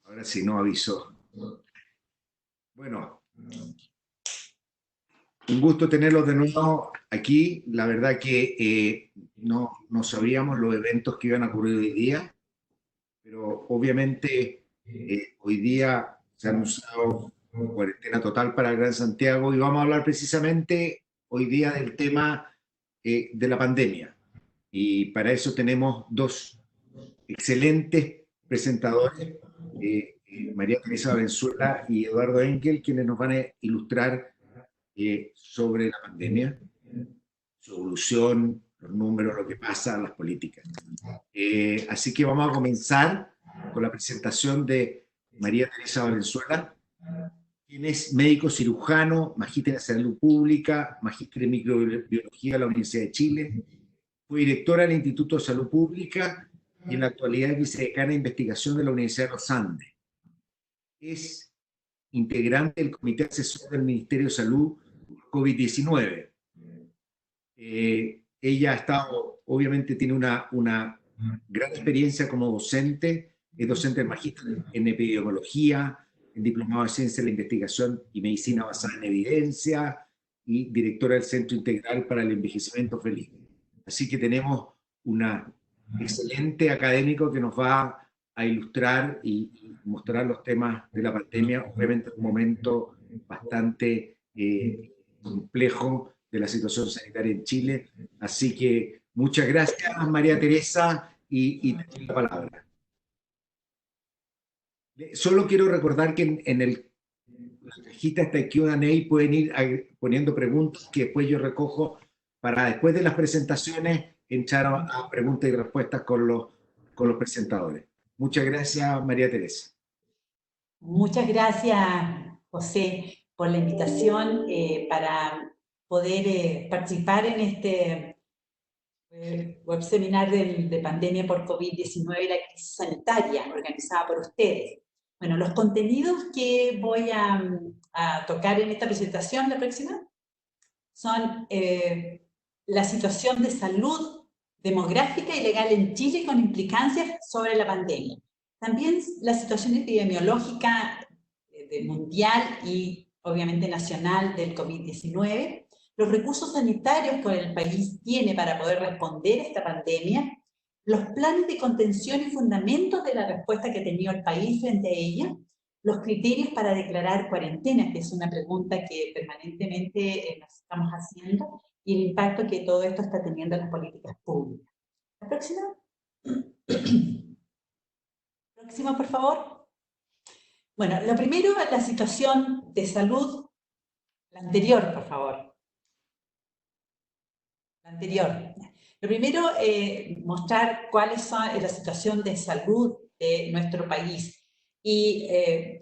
Ahora sí, no avisó. Bueno, un gusto tenerlos de nuevo aquí. La verdad que no sabíamos los eventos que iban a ocurrir hoy día, pero obviamente hoy día se ha anunciado cuarentena total para el Gran Santiago y vamos a hablar precisamente hoy día del tema de la pandemia. Y para eso tenemos dos excelentes presentadores, María Teresa Valenzuela y Eduardo Engel, quienes nos van a ilustrar sobre la pandemia, su evolución, los números, lo que pasa, las políticas. Así que vamos a comenzar con la presentación de María Teresa Valenzuela, quien es médico cirujano, magíster en salud pública, magíster en microbiología de la Universidad de Chile, fue directora del Instituto de Salud Pública y en la actualidad es vicedecana de investigación de la Universidad de los Andes. Es integrante del Comité Asesor del Ministerio de Salud COVID-19. Ella ha estado, obviamente tiene una gran experiencia como docente, es docente del magíster en epidemiología, en diplomado de ciencia de la investigación y medicina basada en evidencia y directora del Centro Integral para el Envejecimiento Feliz. Así que tenemos una excelente académico que nos va a ilustrar y mostrar los temas de la pandemia, obviamente en un momento bastante complejo de la situación sanitaria en Chile. Así que muchas gracias, María Teresa, y te doy la palabra. Solo quiero recordar que en la cajita esta Q&A pueden ir poniendo preguntas que después yo recojo para después de las presentaciones entrar a preguntas y respuestas con los presentadores. Muchas gracias, María Teresa. Muchas gracias, José, por la invitación para poder participar en este web seminar de pandemia por COVID-19 y la crisis sanitaria organizada por ustedes. Bueno, los contenidos que voy a tocar en esta presentación, la próxima, son la situación de salud demográfica y legal en Chile con implicancias sobre la pandemia. También la situación epidemiológica mundial y obviamente nacional del COVID-19, los recursos sanitarios que el país tiene para poder responder a esta pandemia, los planes de contención y fundamentos de la respuesta que ha tenido el país frente a ella, los criterios para declarar cuarentena, que es una pregunta que permanentemente nos estamos haciendo, y el impacto que todo esto está teniendo en las políticas públicas. ¿La próxima? Próxima, por favor. Bueno, lo primero es la situación de salud. La anterior, por favor. La anterior. Lo primero, mostrar cuál es la situación de salud de nuestro país y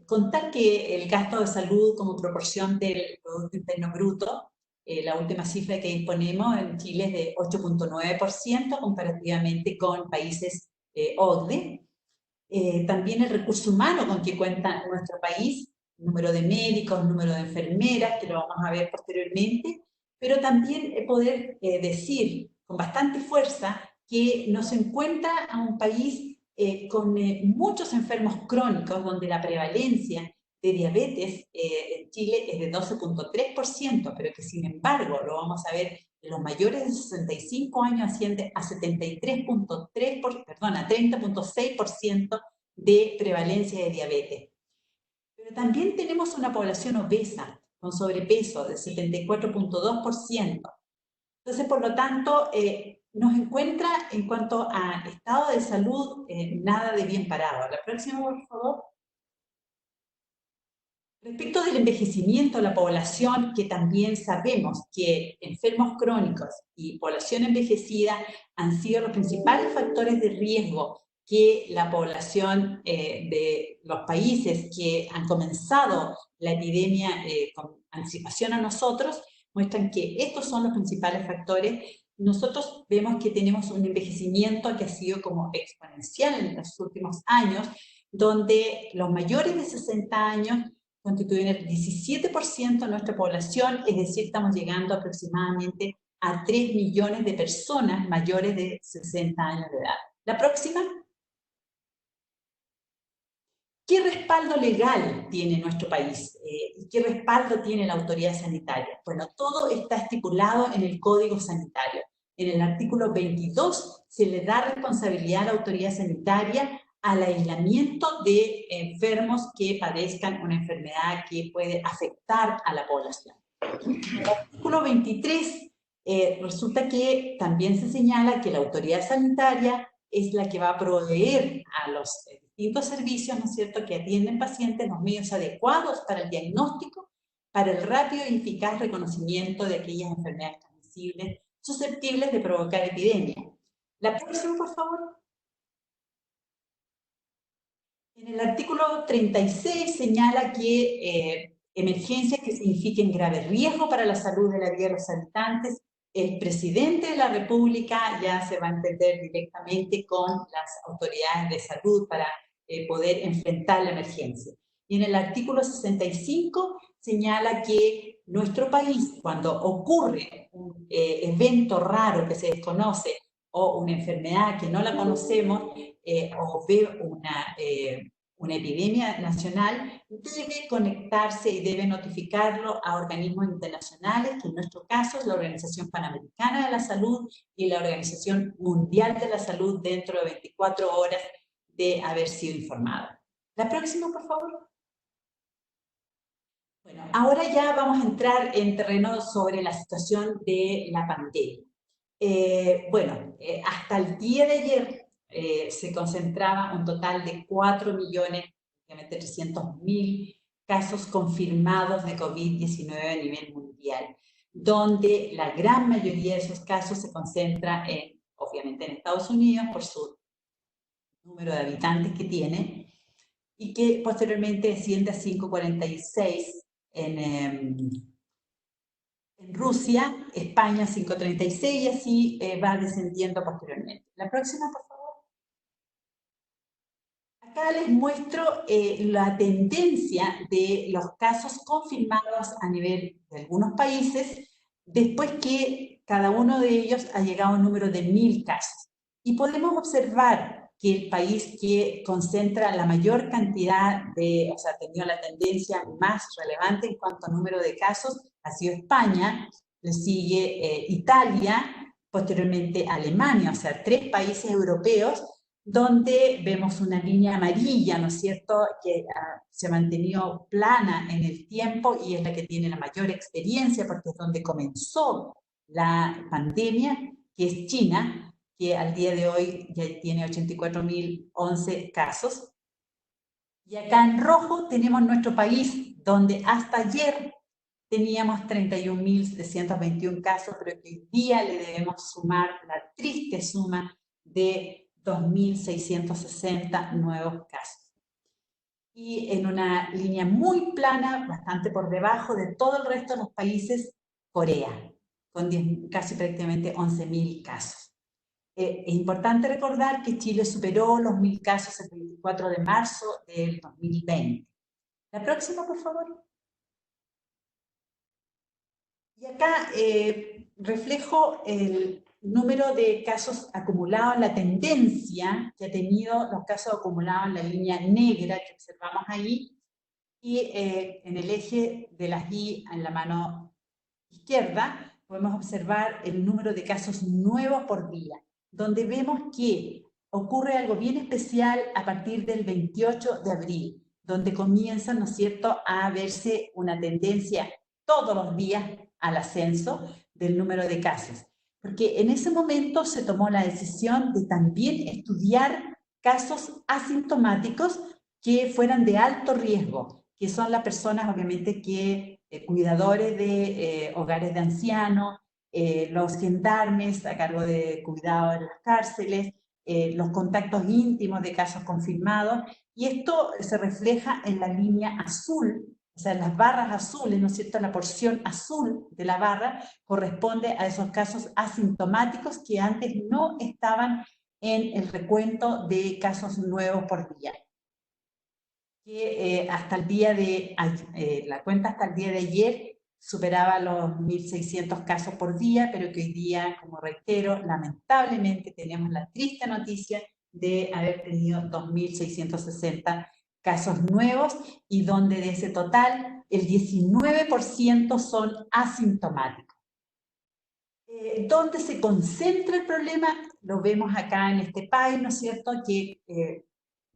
contar que el gasto de salud como proporción del Producto Interno Bruto, la última cifra que disponemos en Chile es de 8.9% comparativamente con países OCDE. También el recurso humano con que cuenta nuestro país, número de médicos, número de enfermeras, que lo vamos a ver posteriormente, pero también poder decir con bastante fuerza que nos encuentra a un país con muchos enfermos crónicos, donde la prevalencia de diabetes en Chile es de 12.3%, pero que sin embargo, lo vamos a ver, en los mayores de 65 años asciende a 30.6% de prevalencia de diabetes. Pero también tenemos una población obesa, con sobrepeso del 74.2%. Entonces, por lo tanto, nos encuentra en cuanto a estado de salud nada de bien parado. La próxima, por favor. Respecto del envejecimiento de la población, que también sabemos que enfermos crónicos y población envejecida han sido los principales factores de riesgo que la población de los países que han comenzado la epidemia con anticipación a nosotros, muestran que estos son los principales factores. Nosotros vemos que tenemos un envejecimiento que ha sido como exponencial en los últimos años, donde los mayores de 60 años constituyen el 17% de nuestra población, es decir, estamos llegando aproximadamente a 3 millones de personas mayores de 60 años de edad. La próxima. ¿Qué respaldo legal tiene nuestro país? ¿Y qué respaldo tiene la autoridad sanitaria? Bueno, todo está estipulado en el Código Sanitario. En el artículo 22 se le da responsabilidad a la autoridad sanitaria al aislamiento de enfermos que padezcan una enfermedad que puede afectar a la población. En el artículo 23 resulta que también se señala que la autoridad sanitaria es la que va a proveer a los distintos servicios, ¿no es cierto?, que atienden pacientes los medios adecuados para el diagnóstico, para el rápido y eficaz reconocimiento de aquellas enfermedades transmisibles susceptibles de provocar epidemia. La próxima, por favor. En el artículo 36 señala que emergencias que signifiquen grave riesgo para la salud de la vida de los habitantes, el presidente de la República ya se va a entender directamente con las autoridades de salud para poder enfrentar la emergencia. Y en el artículo 65 señala que nuestro país, cuando ocurre un evento raro que se desconoce o una enfermedad que no la conocemos, o ve una epidemia nacional, debe conectarse y debe notificarlo a organismos internacionales, que en nuestro caso es la Organización Panamericana de la Salud y la Organización Mundial de la Salud, dentro de 24 horas de haber sido informado. La próxima, por favor. Bueno, ahora ya vamos a entrar en terreno sobre la situación de la pandemia. Hasta el día de ayer se concentraba un total de 4.300.000 casos confirmados de COVID-19 a nivel mundial, donde la gran mayoría de esos casos se concentra obviamente en Estados Unidos por su número de habitantes que tiene, y que posteriormente desciende a 546 en Rusia, España 536, y así va descendiendo posteriormente. La próxima, por favor. Acá les muestro la tendencia de los casos confirmados a nivel de algunos países, después que cada uno de ellos ha llegado a un número de 1.000 casos. Y podemos observar que el país que concentra la mayor cantidad de, o sea, ha tenido la tendencia más relevante en cuanto a número de casos, ha sido España, le sigue Italia, posteriormente Alemania, o sea, 3 países europeos, donde vemos una línea amarilla, ¿no es cierto?, que se ha mantenido plana en el tiempo y es la que tiene la mayor experiencia, porque es donde comenzó la pandemia, que es China, que al día de hoy ya tiene 84.011 casos. Y acá en rojo tenemos nuestro país, donde hasta ayer teníamos 31.721 casos, pero que hoy día le debemos sumar la triste suma de 2.660 nuevos casos. Y en una línea muy plana, bastante por debajo de todo el resto de los países, Corea, con casi prácticamente 11.000 casos. Es importante recordar que Chile superó los 1.000 casos el 24 de marzo del 2020. La próxima, por favor. Y acá reflejo el número de casos acumulados, la tendencia que ha tenido los casos acumulados en la línea negra que observamos ahí, y en el eje de las Y en la mano izquierda podemos observar el número de casos nuevos por día, donde vemos que ocurre algo bien especial a partir del 28 de abril, donde comienza, ¿no es cierto?, a verse una tendencia todos los días al ascenso del número de casos. Porque en ese momento se tomó la decisión de también estudiar casos asintomáticos que fueran de alto riesgo, que son las personas, obviamente, que cuidadores de hogares de ancianos, los gendarmes a cargo de cuidado de las cárceles, los contactos íntimos de casos confirmados, y esto se refleja en la línea azul, o sea, las barras azules, ¿no es cierto? La porción azul de la barra corresponde a esos casos asintomáticos que antes no estaban en el recuento de casos nuevos por día. Que hasta el día de, la cuenta hasta el día de ayer superaba los 1.600 casos por día, pero que hoy día, como reitero, lamentablemente tenemos la triste noticia de haber tenido 2.660 casos nuevos y donde de ese total el 19% son asintomáticos. ¿Dónde se concentra el problema? Lo vemos acá en este país, ¿no es cierto? Que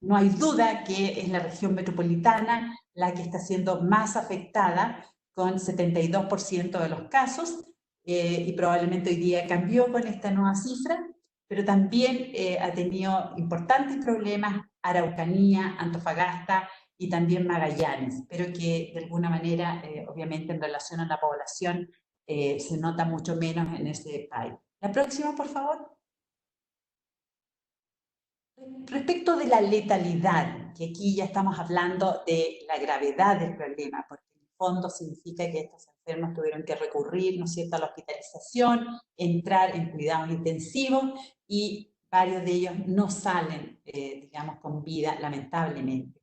no hay duda que es la región metropolitana la que está siendo más afectada, con 72% de los casos, y probablemente hoy día cambió con esta nueva cifra, pero también ha tenido importantes problemas Araucanía, Antofagasta y también Magallanes, pero que de alguna manera, obviamente en relación a la población, se nota mucho menos en ese país. La próxima, por favor. Respecto de la letalidad, que aquí ya estamos hablando de la gravedad del problema, porque en el fondo significa que estos enfermos tuvieron que recurrir, ¿no es cierto?, a la hospitalización, entrar en cuidados intensivos y varios de ellos no salen, digamos, con vida, lamentablemente.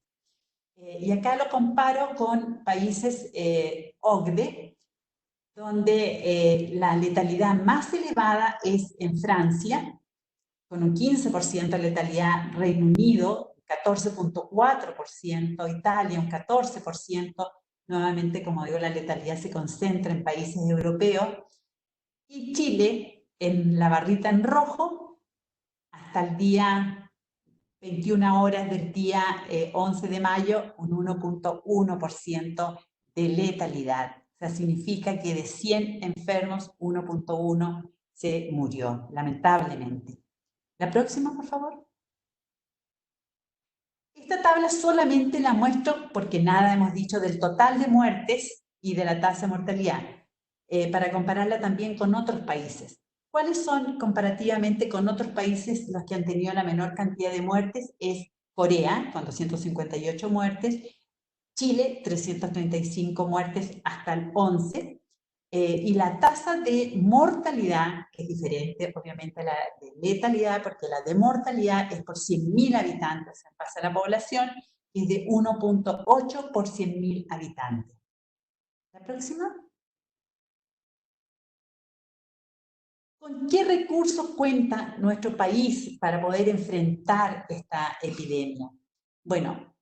Y acá lo comparo con países OCDE, donde la letalidad más elevada es en Francia, con un 15% de letalidad, Reino Unido, 14.4%, Italia, un 14%, nuevamente, como digo, la letalidad se concentra en países europeos, y Chile, en la barrita en rojo, hasta el día 21 horas del día 11 de mayo, un 1.1% de letalidad. O sea, significa que de 100 enfermos, 1.1 se murió, lamentablemente. La próxima, por favor. Esta tabla solamente la muestro porque nada hemos dicho del total de muertes y de la tasa de mortalidad, para compararla también con otros países. ¿Cuáles son comparativamente con otros países los que han tenido la menor cantidad de muertes? Es Corea, con 258 muertes, Chile, 335 muertes hasta el 11, y la tasa de mortalidad, que es diferente obviamente a la de letalidad, porque la de mortalidad es por 100.000 habitantes en base a la población, y es de 1.8 por 100.000 habitantes. La próxima. ¿Con qué recursos cuenta nuestro país para poder enfrentar esta epidemia? Bueno,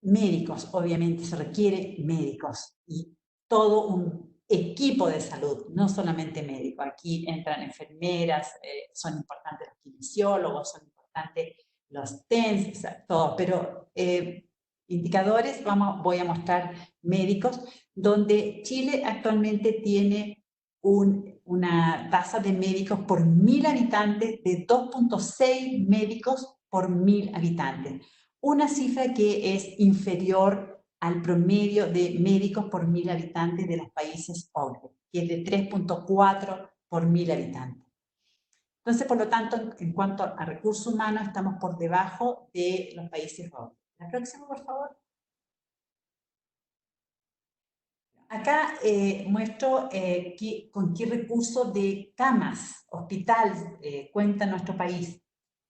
médicos, obviamente se requiere médicos y todo un equipo de salud, no solamente médicos. Aquí entran enfermeras, son importantes los kinesiólogos, son importantes los TENS, o sea, todo, pero indicadores, voy a mostrar médicos, donde Chile actualmente tiene una tasa de médicos por 1.000 habitantes de 2.6 médicos por 1.000 habitantes. Una cifra que es inferior al promedio de médicos por 1.000 habitantes de los países OCDE, que es de 3.4 por 1.000 habitantes. Entonces, por lo tanto, en cuanto a recursos humanos, estamos por debajo de los países OCDE. La próxima, por favor. Acá muestro con qué recursos de camas, hospitales, cuenta nuestro país.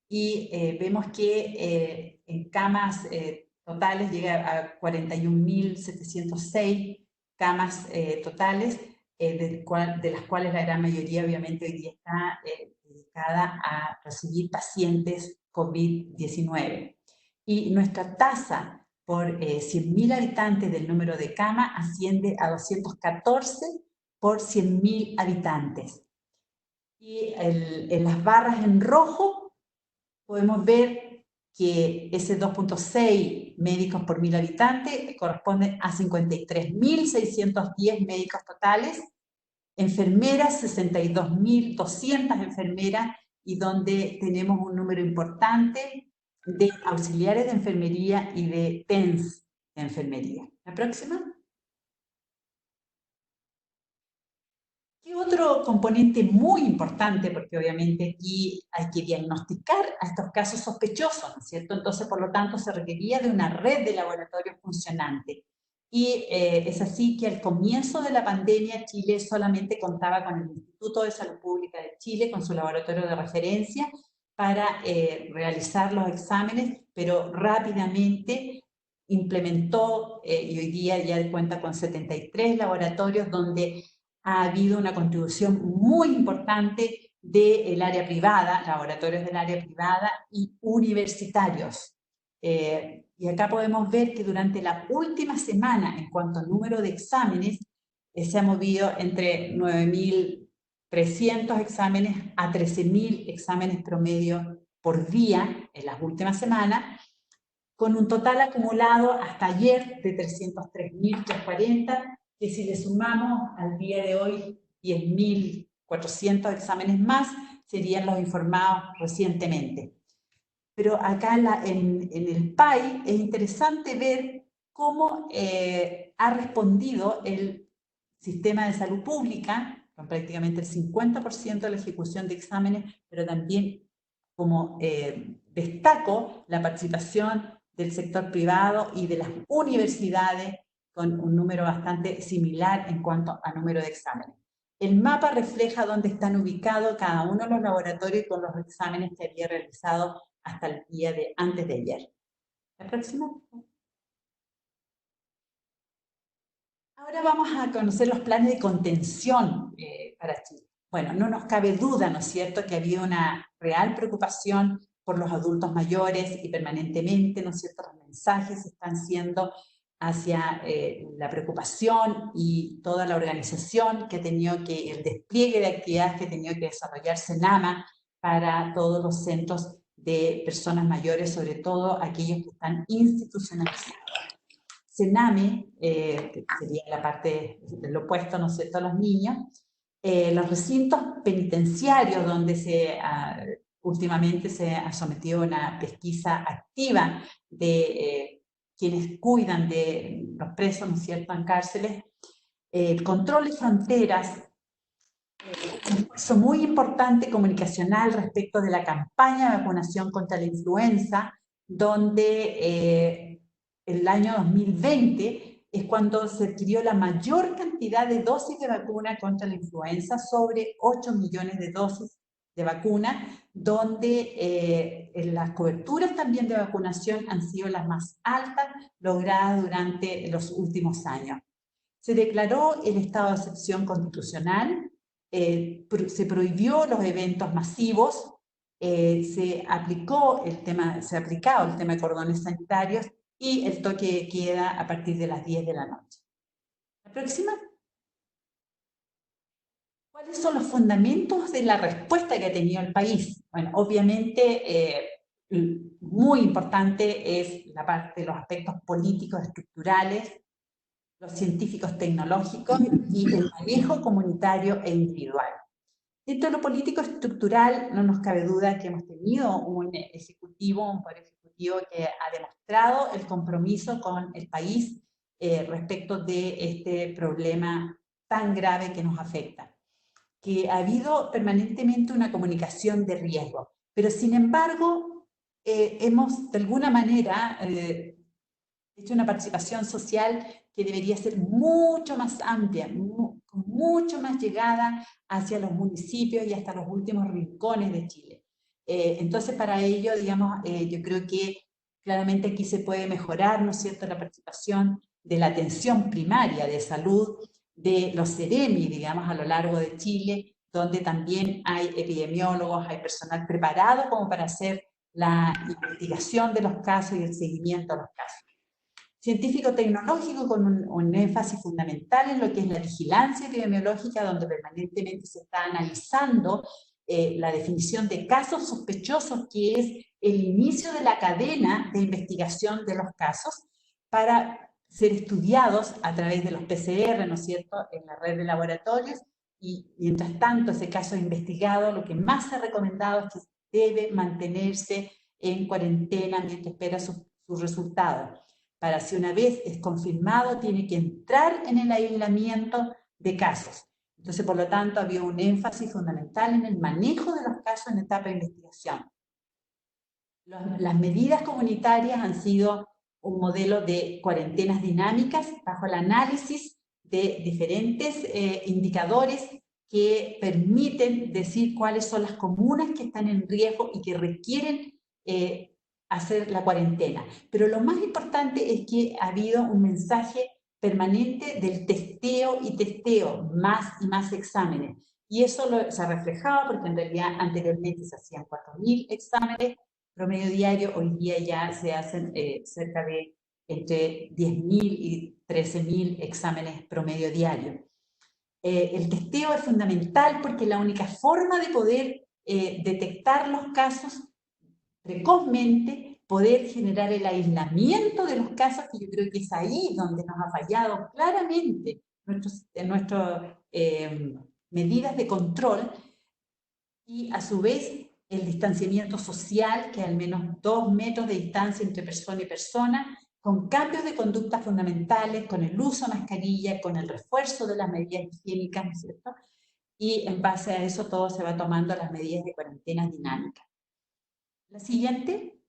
Y vemos que en camas totales llega a 41.706 camas totales, de las cuales la gran mayoría obviamente hoy día está dedicada a recibir pacientes COVID-19. Y nuestra tasa por 100.000 habitantes del número de camas asciende a 214 por 100.000 habitantes. Y en las barras en rojo podemos ver que ese 2.6 médicos por 1.000 habitantes corresponde a 53.610 médicos totales, enfermeras, 62.200 enfermeras, y donde tenemos un número importante de auxiliares de enfermería y de TENS de enfermería. La próxima. ¿Qué otro componente muy importante? Porque obviamente aquí hay que diagnosticar a estos casos sospechosos, ¿no es cierto? Entonces, por lo tanto, se requería de una red de laboratorios funcionante. Y es así que al comienzo de la pandemia Chile solamente contaba con el Instituto de Salud Pública de Chile, con su laboratorio de referencia, para realizar los exámenes, pero rápidamente implementó y hoy día ya cuenta con 73 laboratorios donde ha habido una contribución muy importante del área privada, laboratorios del área privada y universitarios. Y acá podemos ver que durante la última semana, en cuanto al número de exámenes, se ha movido entre 9.300 exámenes a 13.000 exámenes promedio por día en las últimas semanas, con un total acumulado hasta ayer de 303.340, que si le sumamos al día de hoy 10.400 exámenes más, serían los informados recientemente. Pero acá en el PAI es interesante ver cómo ha respondido el sistema de salud pública, con prácticamente el 50% de la ejecución de exámenes, pero también como destaco la participación del sector privado y de las universidades con un número bastante similar en cuanto a número de exámenes. El mapa refleja dónde están ubicados cada uno de los laboratorios con los exámenes que había realizado hasta el día de antes de ayer. La próxima. Ahora vamos a conocer los planes de contención para Chile. Bueno, no nos cabe duda, ¿no es cierto?, que había una real preocupación por los adultos mayores y permanentemente, ¿no es cierto?, los mensajes están siendo hacia la preocupación y toda la organización que ha tenido que, el despliegue de actividades que ha tenido que desarrollar SENAMA para todos los centros de personas mayores, sobre todo aquellos que están institucionalizados. Sename, que sería la parte del opuesto, ¿no es cierto?, a los niños, los recintos penitenciarios donde últimamente se ha sometido a una pesquisa activa de quienes cuidan de los presos, ¿no es cierto?, en cárceles, el control de fronteras, son muy importante comunicacional respecto de la campaña de vacunación contra la influenza, donde el año 2020 es cuando se adquirió la mayor cantidad de dosis de vacuna contra la influenza, sobre 8 millones de dosis de vacuna, donde las coberturas también de vacunación han sido las más altas logradas durante los últimos años. Se declaró el estado de excepción constitucional, se prohibió los eventos masivos, se ha aplicado el tema de cordones sanitarios y el toque de queda a partir de las 10 de la noche. La próxima. ¿Cuáles son los fundamentos de la respuesta que ha tenido el país? Bueno, obviamente muy importante es la parte de los aspectos políticos, estructurales, los científicos tecnológicos y el manejo comunitario e individual. Dentro de lo político estructural no nos cabe duda que hemos tenido un poder ejecutivo que ha demostrado el compromiso con el país respecto de este problema tan grave que nos afecta, que ha habido permanentemente una comunicación de riesgo, pero sin embargo hemos de alguna manera hecho una participación social que debería ser mucho más amplia, mucho más llegada hacia los municipios y hasta los últimos rincones de Chile. Entonces, para ello, digamos, yo creo que claramente aquí se puede mejorar, ¿no es cierto?, la participación de la atención primaria de salud, de los CEREMI, digamos, a lo largo de Chile, donde también hay epidemiólogos, hay personal preparado como para hacer la investigación de los casos y el seguimiento de los casos. Científico-tecnológico con un énfasis fundamental en lo que es la vigilancia epidemiológica, donde permanentemente se está analizando la definición de casos sospechosos, que es el inicio de la cadena de investigación de los casos, para ser estudiados a través de los PCR, ¿no es cierto?, en la red de laboratorios, y mientras tanto ese caso es investigado, lo que más se ha recomendado es que debe mantenerse en cuarentena mientras espera sus resultados, para si una vez es confirmado, tiene que entrar en el aislamiento de casos. Entonces, por lo tanto, había un énfasis fundamental en el manejo de los casos en etapa de investigación. Las medidas comunitarias han sido un modelo de cuarentenas dinámicas bajo el análisis de diferentes indicadores que permiten decir cuáles son las comunas que están en riesgo y que requieren hacer la cuarentena. Pero lo más importante es que ha habido un mensaje permanente del testeo y testeo, más y más exámenes. Y eso se ha reflejado porque en realidad anteriormente se hacían 4.000 exámenes promedio diario, hoy día ya se hacen cerca de entre 10.000 y 13.000 exámenes promedio diario. El testeo es fundamental porque es la única forma de poder detectar los casos precozmente, poder generar el aislamiento de los casos, que yo creo que es ahí donde nos ha fallado claramente nuestras medidas de control, y a su vez el distanciamiento social, que al menos 2 metros de distancia entre persona y persona, con cambios de conductas fundamentales, con el uso de mascarilla, con el refuerzo de las medidas higiénicas, ¿no es cierto? Y en base a eso todo se va tomando las medidas de cuarentena dinámica. La siguiente.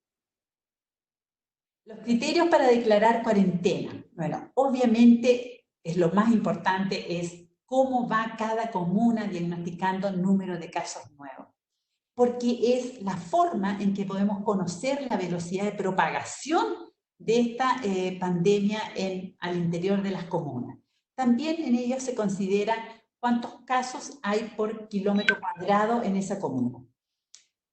Los criterios para declarar cuarentena. Bueno, obviamente lo más importante es cómo va cada comuna diagnosticando el número de casos nuevos, porque es la forma en que podemos conocer la velocidad de propagación de esta pandemia al interior de las comunas. También en ello se considera cuántos casos hay por kilómetro cuadrado en esa comuna.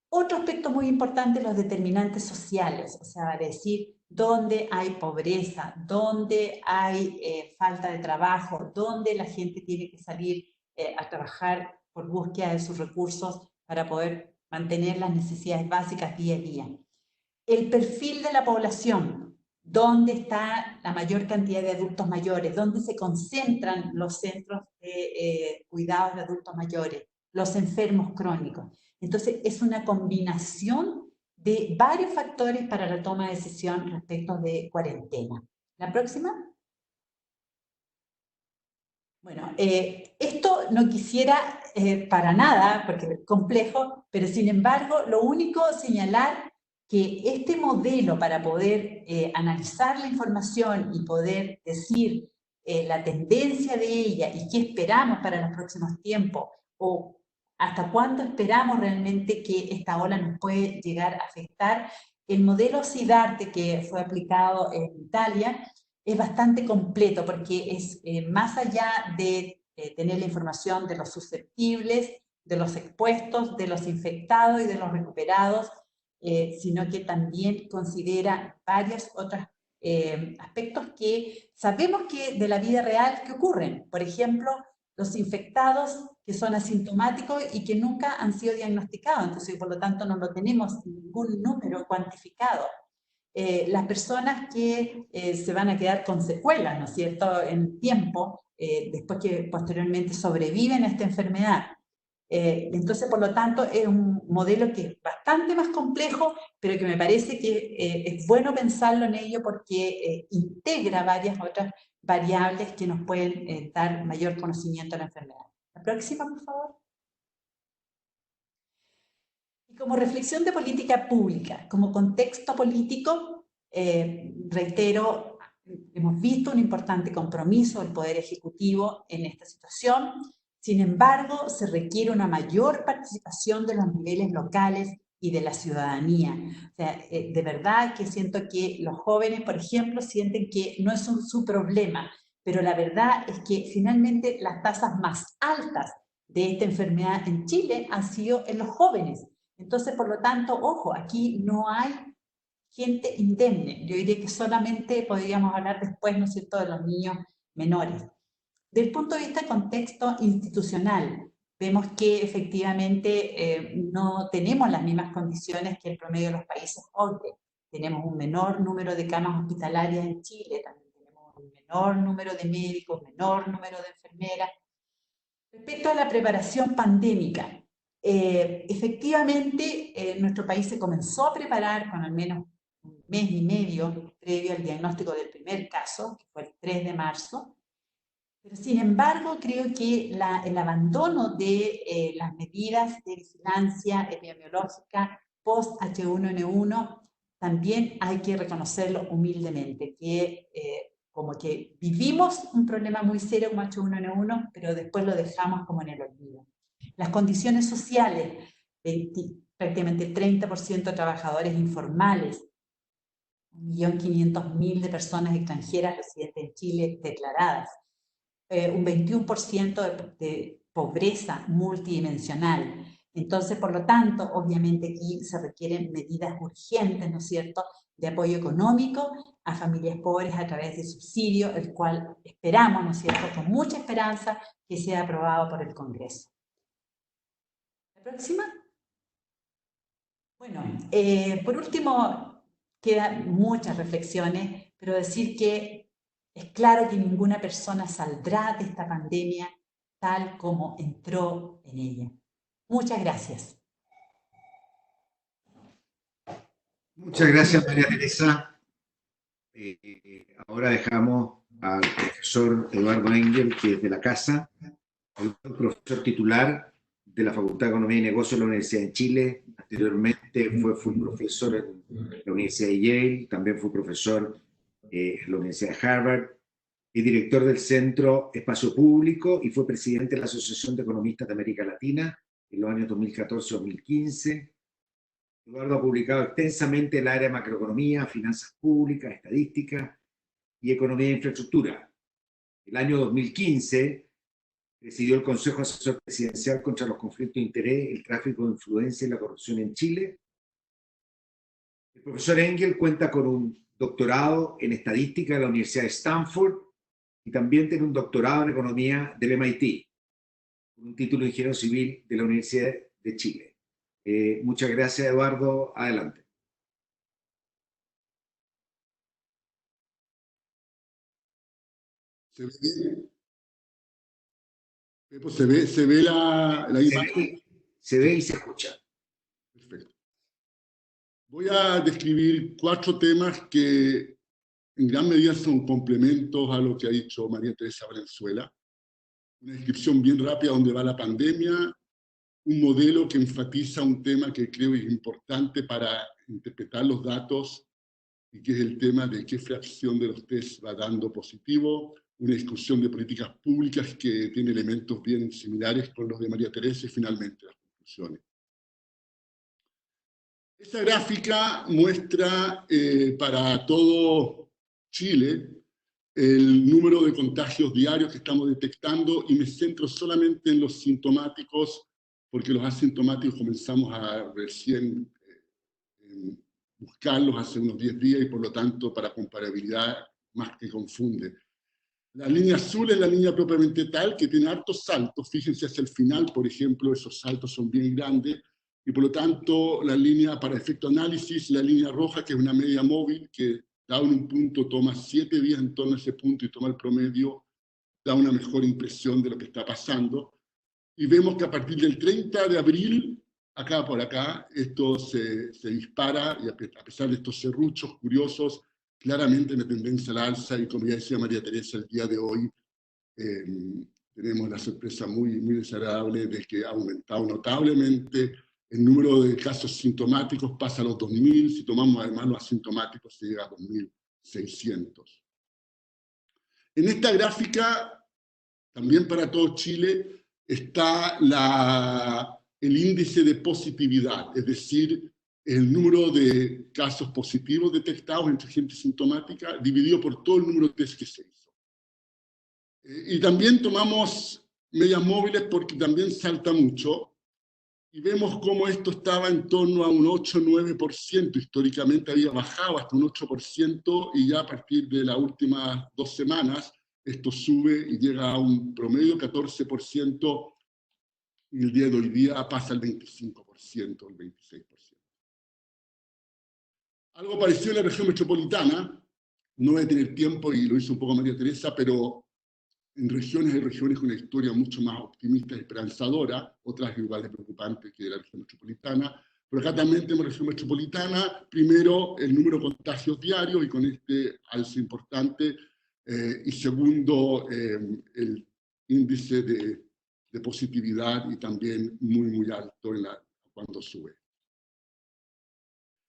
Otro aspecto muy importante, los determinantes sociales, o sea, decir dónde hay pobreza, dónde hay falta de trabajo, dónde la gente tiene que salir a trabajar por búsqueda de sus recursos para poder mantener las necesidades básicas día a día. El perfil de la población, dónde está la mayor cantidad de adultos mayores, dónde se concentran los centros de cuidados de adultos mayores, los enfermos crónicos. Entonces, es una combinación de varios factores para la toma de decisión respecto de cuarentena. La próxima. Bueno, esto no quisiera para nada, porque es complejo, pero sin embargo, lo único señalar que este modelo para poder analizar la información y poder decir la tendencia de ella y qué esperamos para los próximos tiempos, o hasta cuándo esperamos realmente que esta ola nos puede llegar a afectar, el modelo SIDARTE que fue aplicado en Italia es bastante completo porque es más allá de tener la información de los susceptibles, de los expuestos, de los infectados y de los recuperados, sino que también considera varios otros aspectos que sabemos que de la vida real que ocurren. Por ejemplo, los infectados que son asintomáticos y que nunca han sido diagnosticados, entonces por lo tanto no lo tenemos ningún número cuantificado. Las personas que se van a quedar con secuelas, ¿no es cierto?, en tiempo, después que posteriormente sobreviven a esta enfermedad. Entonces, por lo tanto, es un modelo que es bastante más complejo, pero que me parece que es bueno pensarlo en ello porque integra varias otras variables que nos pueden dar mayor conocimiento de la enfermedad. La próxima, por favor. Y como reflexión de política pública, como contexto político, reitero, hemos visto un importante compromiso del Poder Ejecutivo en esta situación. Sin embargo, se requiere una mayor participación de los niveles locales y de la ciudadanía. O sea, de verdad que siento que los jóvenes, por ejemplo, sienten que no es su problema, pero la verdad es que finalmente las tasas más altas de esta enfermedad en Chile han sido en los jóvenes. Entonces, por lo tanto, ojo, aquí no hay gente indemne. Yo diría que solamente podríamos hablar después, ¿no es cierto?, de los niños menores. Desde el punto de vista de contexto institucional, vemos que efectivamente no tenemos las mismas condiciones que el promedio de los países OCDE. Tenemos un menor número de camas hospitalarias en Chile, también tenemos un menor número de médicos, menor número de enfermeras. Respecto a la preparación pandémica, efectivamente, nuestro país se comenzó a preparar con al menos un mes y medio previo al diagnóstico del primer caso, que fue el 3 de marzo, pero sin embargo creo que el abandono de las medidas de vigilancia epidemiológica post-H1N1 también hay que reconocerlo humildemente, que como que vivimos un problema muy serio como H1N1, pero después lo dejamos como en el olvido. Las condiciones sociales, prácticamente el 30% de trabajadores informales, 1.500.000 de personas extranjeras residentes en Chile declaradas, un 21% de pobreza multidimensional, Entonces, por lo tanto, obviamente aquí se requieren medidas urgentes, ¿no es cierto?, de apoyo económico a familias pobres a través de subsidio, el cual esperamos, ¿no es cierto?, con mucha esperanza que sea aprobado por el Congreso. ¿La próxima? Bueno, por último, quedan muchas reflexiones, pero decir que es claro que ninguna persona saldrá de esta pandemia tal como entró en ella. Muchas gracias. Muchas gracias, María Teresa. Ahora dejamos al profesor Eduardo Engel, que es de la casa, el profesor titular de la Facultad de Economía y Negocios de la Universidad de Chile. Anteriormente fue profesor en la Universidad de Yale, también fue profesor en la Universidad de Harvard, es director del Centro Espacio Público y fue presidente de la Asociación de Economistas de América Latina en los años 2014-2015. Eduardo ha publicado extensamente en el área de macroeconomía, finanzas públicas, estadística y economía de infraestructura. El año 2015 presidió el Consejo Asesor Presidencial contra los conflictos de interés, el tráfico de influencia y la corrupción en Chile. El profesor Engel cuenta con un doctorado en estadística de la Universidad de Stanford y también tiene un doctorado en economía del MIT, con un título de ingeniero civil de la Universidad de Chile. Muchas gracias, Eduardo. Adelante. ¿Se ve? Pues se ve la imagen. Se ve y se escucha. Perfecto. Voy a describir 4 temas que en gran medida son complementos a lo que ha dicho María Teresa Valenzuela. Una descripción bien rápida de dónde va la pandemia, un modelo que enfatiza un tema que creo es importante para interpretar los datos y que es el tema de qué fracción de los test va dando positivo, una discusión de políticas públicas que tiene elementos bien similares con los de María Teresa y finalmente las conclusiones. Esta gráfica muestra para todo Chile el número de contagios diarios que estamos detectando y me centro solamente en los sintomáticos porque los asintomáticos comenzamos a recién buscarlos hace unos 10 días y por lo tanto para comparabilidad más que confunde. La línea azul es la línea propiamente tal que tiene hartos saltos, fíjense hacia el final, por ejemplo, esos saltos son bien grandes y por lo tanto la línea para efecto análisis, la línea roja que es una media móvil que dado en un punto toma 7 días en torno a ese punto y toma el promedio, da una mejor impresión de lo que está pasando. Y vemos que a partir del 30 de abril, acá por acá, esto se dispara y a pesar de estos serruchos curiosos, claramente una tendencia al alza y como ya decía María Teresa, el día de hoy tenemos la sorpresa muy desagradable de que ha aumentado notablemente el número de casos sintomáticos, pasa a los 2.000, si tomamos además los asintomáticos se llega a 2.600. En esta gráfica, también para todo Chile, está el índice de positividad, es decir, el número de casos positivos detectados entre gente sintomática dividido por todo el número de test que se hizo. Y también tomamos medias móviles porque también salta mucho y vemos cómo esto estaba en torno a un 8-9%, históricamente había bajado hasta un 8% y ya a partir de las últimas 2 semanas esto sube y llega a un promedio 14% y el día de hoy día pasa al 25%, el 26%. Algo parecido en la región metropolitana, no voy a tener tiempo y lo hizo un poco María Teresa, pero en regiones hay regiones con una historia mucho más optimista y esperanzadora, otras igual de preocupantes que la región metropolitana, pero acá también tenemos región metropolitana, primero el número de contagios diarios y con este alza importante, y segundo el índice de positividad y también muy alto cuando sube.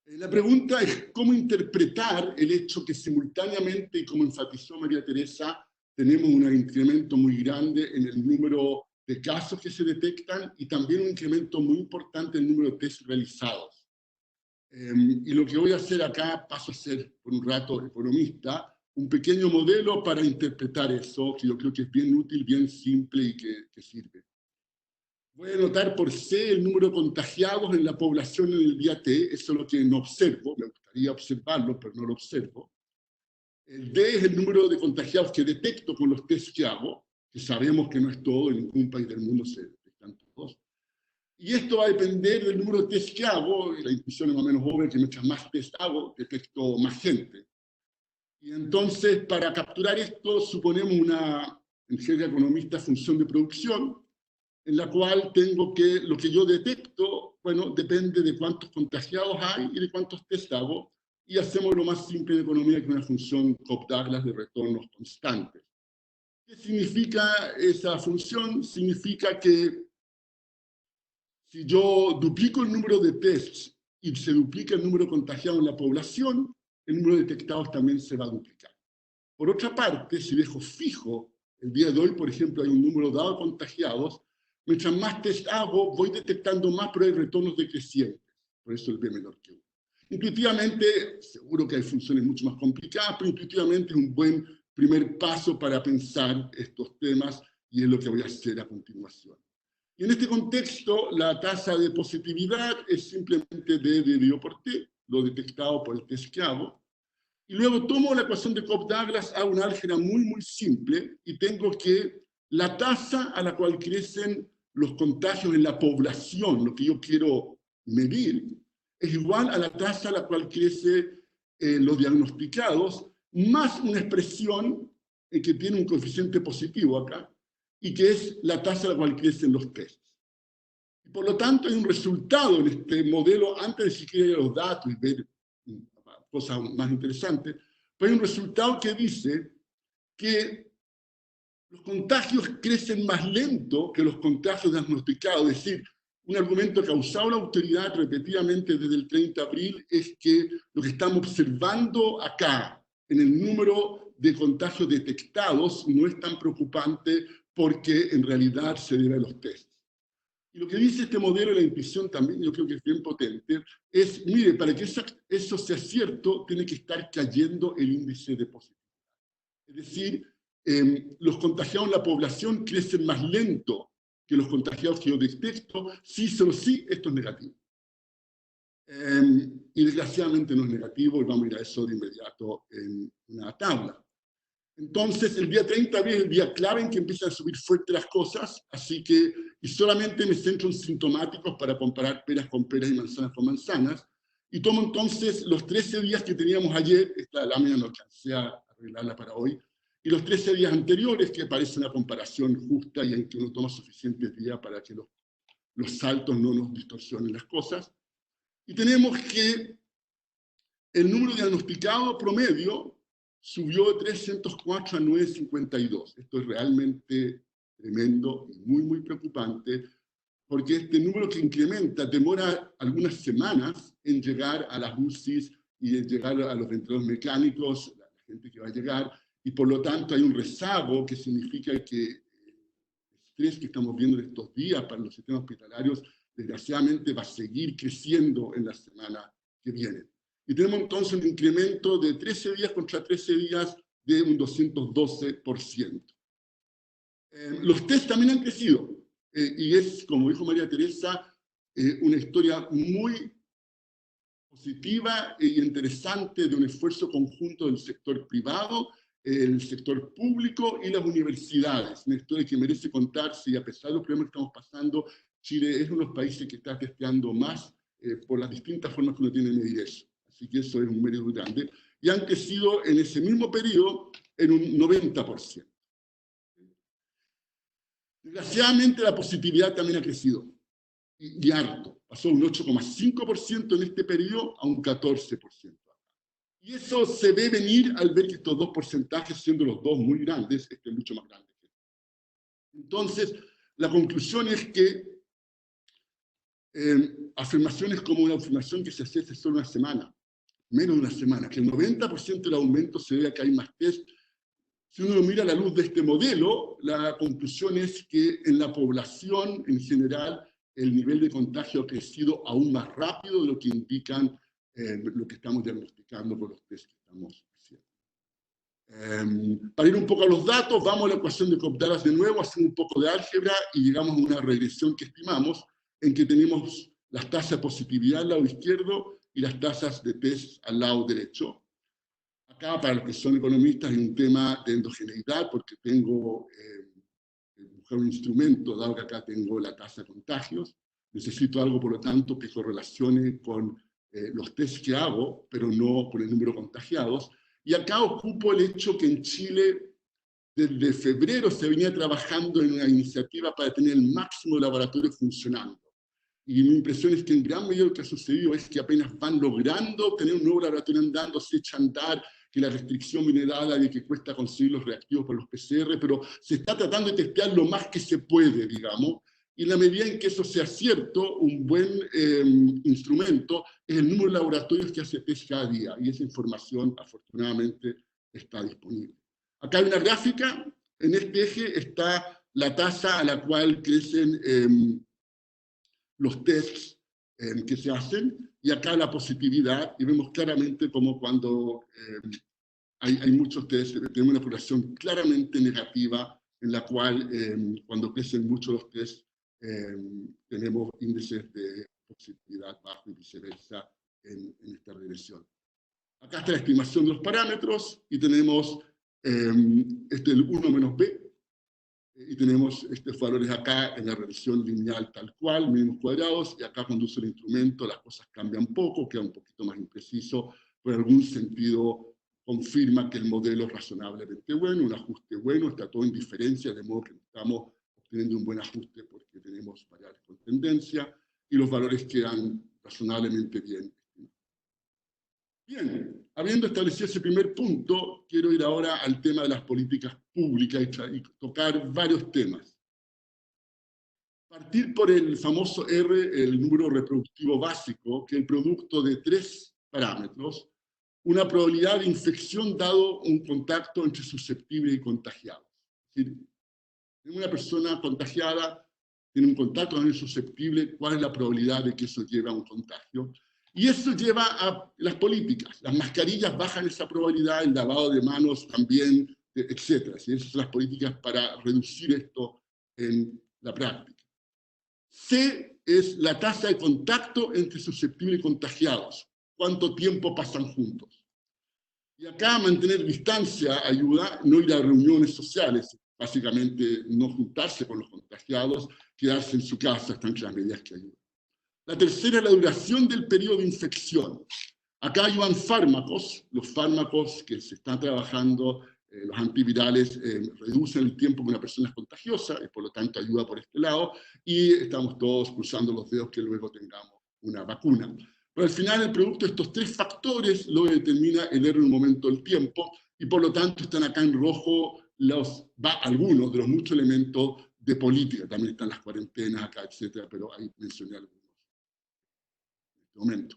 La pregunta es cómo interpretar el hecho que simultáneamente, y como enfatizó María Teresa, tenemos un incremento muy grande en el número de casos que se detectan y también un incremento muy importante en el número de test realizados. Y lo que voy a hacer acá, paso a ser por un rato economista, un pequeño modelo para interpretar eso, que yo creo que es bien útil, bien simple y que sirve. Voy a anotar por C el número de contagiados en la población en el día T, eso es lo que no observo, me gustaría observarlo, pero no lo observo. El D es el número de contagiados que detecto con los test que hago, que sabemos que no es todo, en ningún país del mundo se detectan todos. Y esto va a depender del número de test que hago, y la intuición es más o menos obvia que mientras más test hago, detecto más gente. Y entonces, para capturar esto, suponemos una, en jerga economista, función de producción, en la cual tengo que, lo que yo detecto, bueno, depende de cuántos contagiados hay y de cuántos test hago, y hacemos lo más simple en economía que una función Cobb-Douglas de retornos constantes. ¿Qué significa esa función? Significa que si yo duplico el número de tests y se duplica el número de contagiados en la población, el número de detectados también se va a duplicar. Por otra parte, si dejo fijo, el día de hoy, por ejemplo, hay un número dado de contagiados, mientras más test hago, voy detectando más, pero hay retornos decrecientes. Por eso el B menor que 1. Intuitivamente, seguro que hay funciones mucho más complicadas, pero intuitivamente es un buen primer paso para pensar estos temas y es lo que voy a hacer a continuación. Y en este contexto, la tasa de positividad es simplemente D dividido por T, lo detectado por el test que hago. Y luego tomo la ecuación de Cobb-Douglas, hago una álgebra muy simple y tengo que la tasa a la cual crecen los contagios en la población, lo que yo quiero medir, es igual a la tasa a la cual crecen los diagnosticados, más una expresión que tiene un coeficiente positivo acá, y que es la tasa a la cual crecen los tests. Y por lo tanto, hay un resultado en este modelo, antes de siquiera ir a los datos y ver cosas más interesantes, pero hay un resultado que dice que los contagios crecen más lento que los contagios diagnosticados. Es decir, un argumento que ha usado la autoridad repetidamente desde el 30 de abril es que lo que estamos observando acá en el número de contagios detectados no es tan preocupante porque en realidad se debe a los tests. Y lo que dice este modelo de la intuición también, yo creo que es bien potente, es, mire, para que eso sea cierto, tiene que estar cayendo el índice de positividad. Es decir, los contagiados en la población crecen más lento que los contagiados que yo detecto, sí, solo sí, esto es negativo. Y desgraciadamente no es negativo, y vamos a ir a eso de inmediato en una tabla. Entonces, el día 30 es el día clave en que empiezan a subir fuerte las cosas, así que, y solamente me centro en sintomáticos para comparar peras con peras y manzanas con manzanas, y tomo entonces los 13 días que teníamos ayer, esta lámina no alcancé a arreglarla para hoy, y los 13 días anteriores, que parece una comparación justa y en que uno toma suficientes días para que los saltos no nos distorsionen las cosas, y tenemos que el número diagnosticado promedio subió de 304 a 952. Esto es realmente tremendo y muy preocupante, porque este número que incrementa demora algunas semanas en llegar a las UCIs y en llegar a los ventiladores mecánicos, la gente que va a llegar, y por lo tanto hay un rezago que significa que el estrés que estamos viendo en estos días para los sistemas hospitalarios, desgraciadamente va a seguir creciendo en la semana que viene. Y tenemos entonces un incremento de 13 días contra 13 días de un 212%. Los test también han crecido, y es, como dijo María Teresa, una historia muy positiva e interesante de un esfuerzo conjunto del sector privado, el sector público y las universidades. Una historia que merece contarse y a pesar de los problemas que estamos pasando, Chile es uno de los países que está testeando más por las distintas formas que uno tiene de medir eso. Así que eso es un mérito muy grande. Y han crecido en ese mismo periodo en un 90%. Desgraciadamente la positividad también ha crecido, y harto. Pasó un 8,5% en este periodo a un 14%. Y eso se ve venir al ver que estos dos porcentajes, siendo los dos muy grandes, este es mucho más grande. Entonces, la conclusión es que afirmaciones como una afirmación que se hace hace solo una semana, menos de una semana, que el 90% del aumento se debe a que hay más test. Si uno lo mira a la luz de este modelo, la conclusión es que en la población en general el nivel de contagio ha crecido aún más rápido de lo que indican lo que estamos diagnosticando por los test que estamos haciendo. Para ir un poco a los datos, vamos a la ecuación de Cobb-Douglas de nuevo, hacemos un poco de álgebra y llegamos a una regresión que estimamos en que tenemos las tasas de positividad al lado izquierdo y las tasas de test al lado derecho. Acá, para los que son economistas, hay un tema de endogeneidad, porque tengo que buscar un instrumento, dado que acá tengo la tasa de contagios. Necesito algo, por lo tanto, que correlacione con los test que hago, pero no con el número de contagiados. Y acá ocupo el hecho que en Chile, desde febrero, se venía trabajando en una iniciativa para tener el máximo de laboratorios funcionando. Y mi impresión es que en gran medida lo que ha sucedido es que apenas van logrando tener un nuevo laboratorio andando, se echa a andar, que la restricción viene dada de que cuesta conseguir los reactivos para los PCR, pero se está tratando de testear lo más que se puede, digamos, y en la medida en que eso sea cierto, un buen instrumento es el número de laboratorios que hace test cada día, y esa información, afortunadamente, está disponible. Acá hay una gráfica, en este eje está la tasa a la cual crecen los tests que se hacen, y acá la positividad, y vemos claramente como cuando hay muchos tests, tenemos una población claramente negativa, en la cual cuando crecen mucho los tests, tenemos índices de positividad bajo y viceversa en esta regresión. Acá está la estimación de los parámetros, y tenemos el 1 menos b, y tenemos estos valores acá en la regresión lineal tal cual, mínimos cuadrados, y acá cuando uso el instrumento las cosas cambian poco, queda un poquito más impreciso, pero en algún sentido confirma que el modelo es razonablemente bueno, un ajuste bueno, está todo en diferencia, de modo que estamos obteniendo un buen ajuste porque tenemos variables con tendencia, y los valores quedan razonablemente bien. Bien, habiendo establecido ese primer punto, quiero ir ahora al tema de las políticas públicas y tocar varios temas. Partir por el famoso R, el número reproductivo básico, que es el producto de 3 parámetros, una probabilidad de infección dado un contacto entre susceptible y contagiado. Es decir, una persona contagiada tiene un contacto con el susceptible, ¿cuál es la probabilidad de que eso lleve a un contagio? Y eso lleva a las políticas. Las mascarillas bajan esa probabilidad, el lavado de manos también, etc. ¿Sí? Esas son las políticas para reducir esto en la práctica. C es la tasa de contacto entre susceptibles y contagiados. ¿Cuánto tiempo pasan juntos? Y acá mantener distancia ayuda, no ir a reuniones sociales, básicamente no juntarse con los contagiados, quedarse en su casa, están entre las medidas que ayudan. La tercera es la duración del periodo de infección. Acá ayudan fármacos, los fármacos que se están trabajando, los antivirales, reducen el tiempo que una persona es contagiosa, y por lo tanto ayuda por este lado, y estamos todos cruzando los dedos que luego tengamos una vacuna. Pero al final el producto de estos 3 factores lo determina el R en un momento del tiempo, y por lo tanto están acá en rojo algunos de los muchos elementos de política. También están las cuarentenas acá, etcétera, pero ahí mencioné algunos en este momento.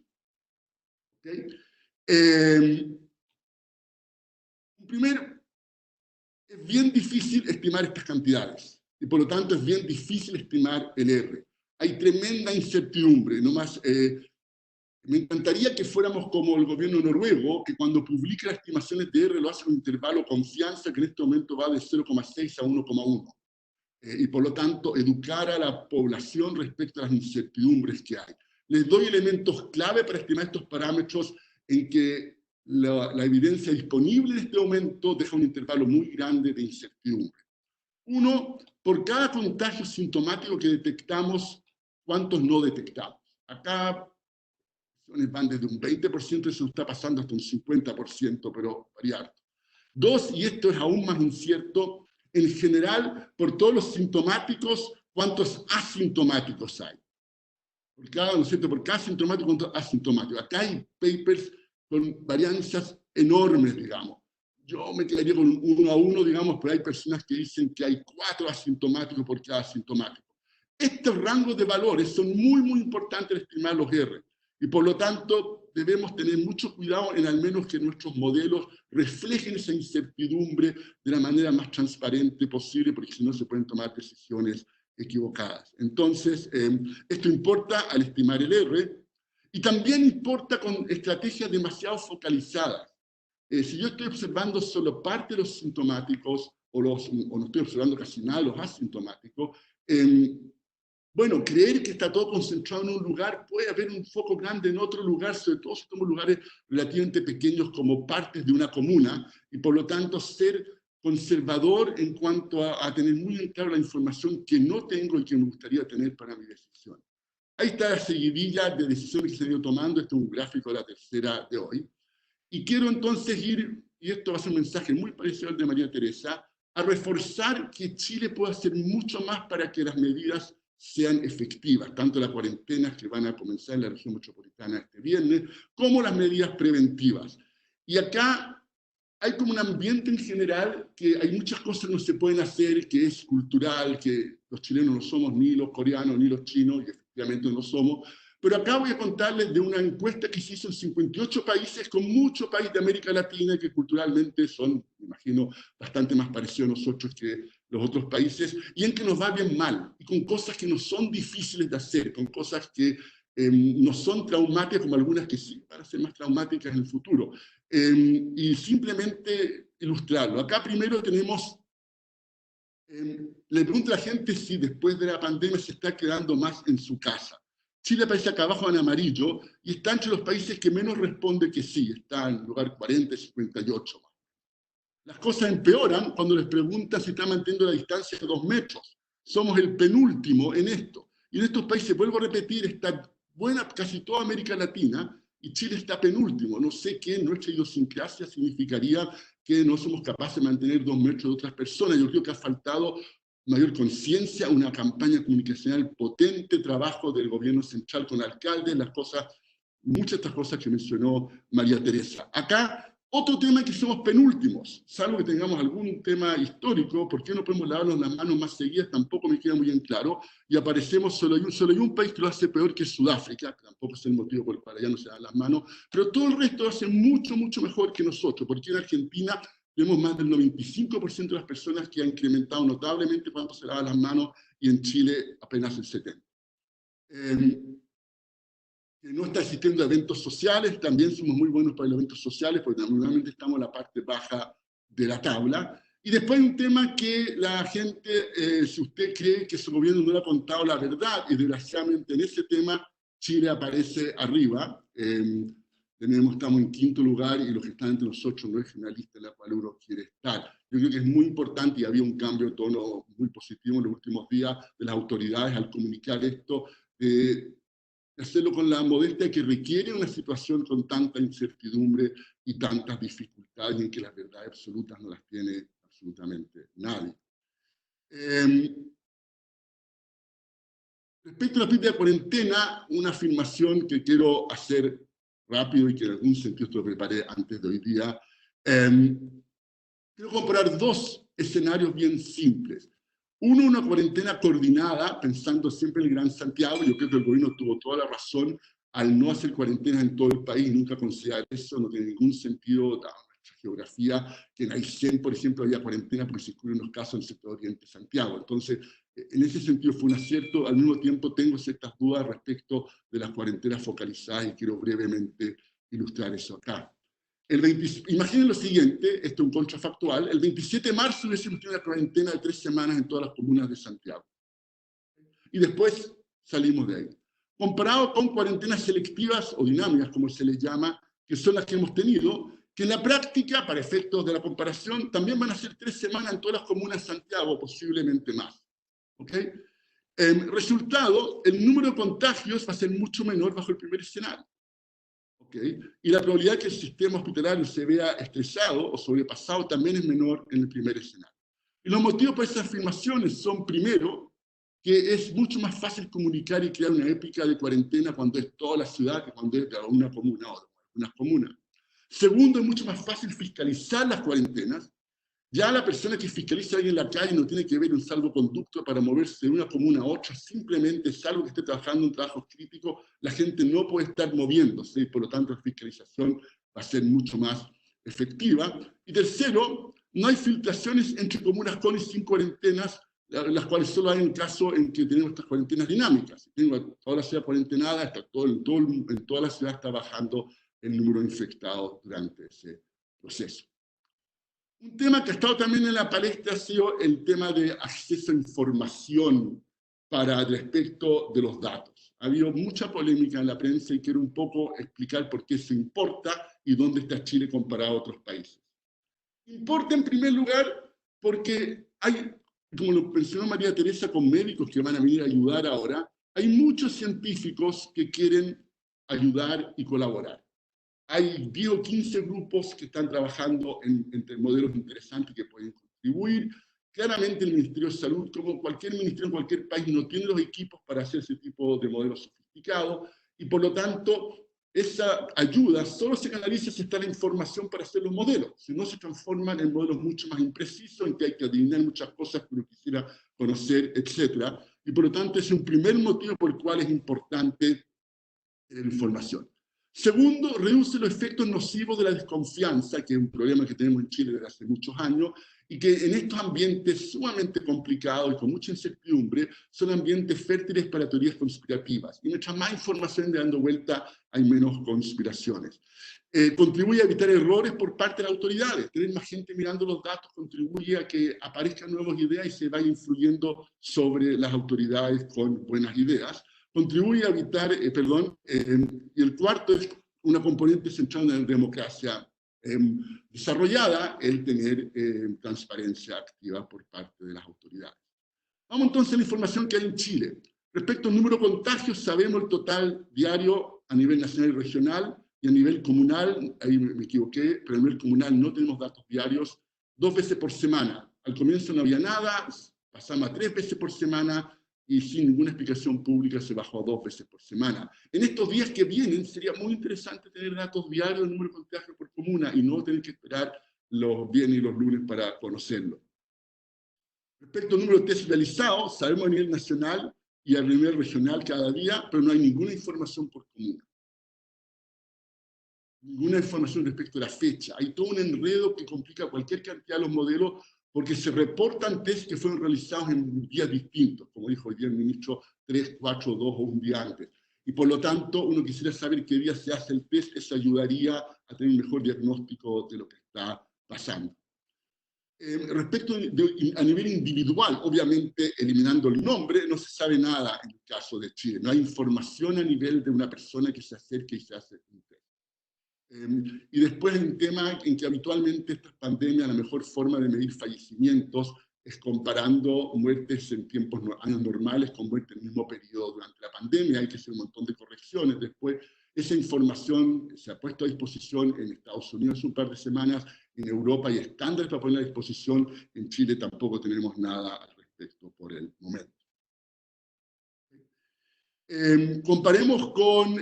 ¿Okay? Primero, es bien difícil estimar estas cantidades, y por lo tanto es bien difícil estimar el R. Hay tremenda incertidumbre, me encantaría que fuéramos como el gobierno noruego, que cuando publica las estimaciones de R lo hace en un intervalo de confianza que en este momento va de 0,6 a 1,1. Y por lo tanto educar a la población respecto a las incertidumbres que hay. Les doy elementos clave para estimar estos parámetros en que la evidencia disponible en este momento deja un intervalo muy grande de incertidumbre. 1, por cada contagio sintomático que detectamos, ¿cuántos no detectamos? Acá van desde un 20%, eso está pasando hasta un 50%, pero variar. 2, y esto es aún más incierto, en general, por todos los sintomáticos, ¿cuántos asintomáticos hay? Por cada, ¿no es cierto? Por cada sintomático, ¿cuántos asintomáticos? Acá hay papers con varianzas enormes, digamos. Yo me quedaría con 1 a 1, digamos, pero hay personas que dicen que hay 4 asintomáticos por cada asintomático. Estos rangos de valores son muy, muy importantes en estimar los R. Y por lo tanto, debemos tener mucho cuidado en al menos que nuestros modelos reflejen esa incertidumbre de la manera más transparente posible, porque si no se pueden tomar decisiones equivocadas. Entonces, esto importa al estimar el R, y también importa con estrategias demasiado focalizadas. Si yo estoy observando solo parte de los sintomáticos, o no estoy observando casi nada de los asintomáticos, bueno, creer que está todo concentrado en un lugar, puede haber un foco grande en otro lugar, sobre todo si somos lugares relativamente pequeños como partes de una comuna, y por lo tanto ser conservador en cuanto a tener muy en claro la información que no tengo y que me gustaría tener para mi decisión. Ahí está la seguidilla de decisiones que se han ido tomando. Este es un gráfico de la tercera de hoy. Y quiero entonces ir, y esto va a ser un mensaje muy parecido al de María Teresa, a reforzar que Chile puede hacer mucho más para que las medidas sean efectivas, tanto las cuarentenas que van a comenzar en la región metropolitana este viernes, como las medidas preventivas. Y acá hay como un ambiente en general que hay muchas cosas que no se pueden hacer, que es cultural, que los chilenos no somos ni los coreanos ni los chinos, y efectivamente no somos. Pero acá voy a contarles de una encuesta que se hizo en 58 países, con muchos países de América Latina que culturalmente son, me imagino, bastante más parecidos a nosotros que los otros países, y en que nos va bien mal, y con cosas que no son difíciles de hacer, con cosas que no son traumáticas como algunas que sí van a ser más traumáticas en el futuro. Y simplemente ilustrarlo. Acá primero tenemos, le pregunto a la gente si después de la pandemia se está quedando más en su casa. Chile aparece acá abajo en amarillo y está entre los países que menos responde que sí, está en lugar 40 y 58. Las cosas empeoran cuando les preguntan si están manteniendo la distancia de 2 metros. Somos el penúltimo en esto. Y en estos países, vuelvo a repetir, está buena casi toda América Latina, y Chile está penúltimo. No sé qué en nuestra idiosincrasia significaría que no somos capaces de mantener 2 metros de otras personas. Yo creo que ha faltado mayor conciencia, una campaña comunicacional potente, trabajo del gobierno central con alcaldes, muchas de estas cosas que mencionó María Teresa. Acá, otro tema que somos penúltimos, salvo que tengamos algún tema histórico. ¿Por qué no podemos lavarnos las manos más seguidas? Tampoco me queda muy en claro. Y aparecemos solo hay un país que lo hace peor, que es Sudáfrica. Tampoco es el motivo por el cual allá no se lavan las manos. Pero todo el resto lo hace mucho, mucho mejor que nosotros. Porque en Argentina tenemos más del 95% de las personas que ha incrementado notablemente cuando se lavan las manos, y en Chile apenas el 70%. Que no está existiendo eventos sociales, también somos muy buenos para los eventos sociales, porque normalmente estamos en la parte baja de la tabla. Y después hay un tema que la gente, si usted cree que su gobierno no le ha contado la verdad, y desgraciadamente en ese tema Chile aparece arriba. Estamos en 5º lugar, y los que están entre nosotros no es finalista en la cual uno quiere estar. Yo creo que es muy importante, y había un cambio de tono muy positivo en los últimos días de las autoridades al comunicar esto, hacerlo con la modestia que requiere una situación con tanta incertidumbre y tantas dificultades, en que las verdades absolutas no las tiene absolutamente nadie. Respecto a la política de cuarentena, una afirmación que quiero hacer rápido y que en algún sentido esto lo preparé antes de hoy día. Quiero comparar 2 escenarios bien simples. Uno, una cuarentena coordinada, pensando siempre en el Gran Santiago. Yo creo que el gobierno tuvo toda la razón al no hacer cuarentenas en todo el país, nunca considerar eso, no tiene ningún sentido, dada nuestra geografía, que en Aysén, por ejemplo, había cuarentena porque se descubrieron unos casos en el sector oriente de Santiago. Entonces, en ese sentido fue un acierto. Al mismo tiempo tengo ciertas dudas respecto de las cuarentenas focalizadas, y quiero brevemente ilustrar eso acá. Imaginen lo siguiente, esto es un contrafactual: el 27 de marzo hubiésemos tenido una cuarentena de 3 semanas en todas las comunas de Santiago. Y después salimos de ahí. Comparado con cuarentenas selectivas o dinámicas, como se les llama, que son las que hemos tenido, que en la práctica, para efectos de la comparación, también van a ser 3 semanas en todas las comunas de Santiago, posiblemente más. ¿Okay? Resultado, el número de contagios va a ser mucho menor bajo el primer escenario. ¿Okay? Y la probabilidad de que el sistema hospitalario se vea estresado o sobrepasado también es menor en el primer escenario. Y los motivos para esas afirmaciones son, primero, que es mucho más fácil comunicar y crear una épica de cuarentena cuando es toda la ciudad que cuando es de una comuna o de algunas comunas. Segundo, es mucho más fácil fiscalizar las cuarentenas. Ya la persona que fiscaliza a alguien en la calle no tiene que ver un salvoconducto para moverse de una comuna a otra, simplemente, salvo que esté trabajando en trabajos críticos, la gente no puede estar moviéndose, y por lo tanto la fiscalización va a ser mucho más efectiva. Y tercero, no hay filtraciones entre comunas con y sin cuarentenas, las cuales solo hay en caso en que tenemos estas cuarentenas dinámicas. Si tengo toda la ciudad cuarentenada, en toda la ciudad está bajando el número de infectados durante ese proceso. Un tema que ha estado también en la palestra ha sido el tema de acceso a información respecto de los datos. Ha habido mucha polémica en la prensa y quiero un poco explicar por qué eso importa y dónde está Chile comparado a otros países. Importa en primer lugar porque hay, como lo mencionó María Teresa, con médicos que van a venir a ayudar ahora, hay muchos científicos que quieren ayudar y colaborar. Hay 10 o 15 grupos que están trabajando entre modelos interesantes que pueden contribuir. Claramente el Ministerio de Salud, como cualquier ministerio en cualquier país, no tiene los equipos para hacer ese tipo de modelos sofisticados y por lo tanto esa ayuda solo se canaliza si está la información para hacer los modelos. Si no, se transforman en modelos mucho más imprecisos, en que hay que adivinar muchas cosas que uno quisiera conocer, etc. Y por lo tanto es un primer motivo por el cual es importante la información. Segundo, reduce los efectos nocivos de la desconfianza, que es un problema que tenemos en Chile desde hace muchos años, y que en estos ambientes sumamente complicados y con mucha incertidumbre, son ambientes fértiles para teorías conspirativas. Y mientras más información de dando vuelta, hay menos conspiraciones. Contribuye a evitar errores por parte de las autoridades. Tener más gente mirando los datos contribuye a que aparezcan nuevas ideas y se vaya influyendo sobre las autoridades con buenas ideas. Contribuye a evitar, y el cuarto es una componente central en la democracia desarrollada, el tener transparencia activa por parte de las autoridades. Vamos entonces a la información que hay en Chile. Respecto al número de contagios, sabemos el total diario a nivel nacional y regional, y a nivel comunal, ahí me equivoqué, pero a nivel comunal no tenemos datos diarios, 2 veces por semana. Al comienzo no había nada, pasamos a 3 veces por semana, y sin ninguna explicación pública se bajó a 2 veces por semana. En estos días que vienen sería muy interesante tener datos diarios del número de contagios por comuna y no tener que esperar los viernes y los lunes para conocerlo. Respecto al número de test realizados, sabemos a nivel nacional y a nivel regional cada día, pero no hay ninguna información por comuna. Ninguna información respecto a la fecha. Hay todo un enredo que complica cualquier cantidad de los modelos porque se reportan test que fueron realizados en días distintos, como dijo hoy día el ministro, 3, 4, 2 o un día antes. Y por lo tanto, uno quisiera saber qué día se hace el test, eso ayudaría a tener un mejor diagnóstico de lo que está pasando. Respecto a nivel individual, obviamente eliminando el nombre, no se sabe nada en el caso de Chile. No hay información a nivel de una persona que se acerque y se hace un test. Y después hay un tema en que habitualmente estas pandemias, la mejor forma de medir fallecimientos es comparando muertes en años normales con muertes en el mismo periodo durante la pandemia. Hay que hacer un montón de correcciones. Después, esa información se ha puesto a disposición en Estados Unidos hace un par de semanas, en Europa hay estándares para poner a disposición, en Chile tampoco tenemos nada al respecto por el momento. Comparemos con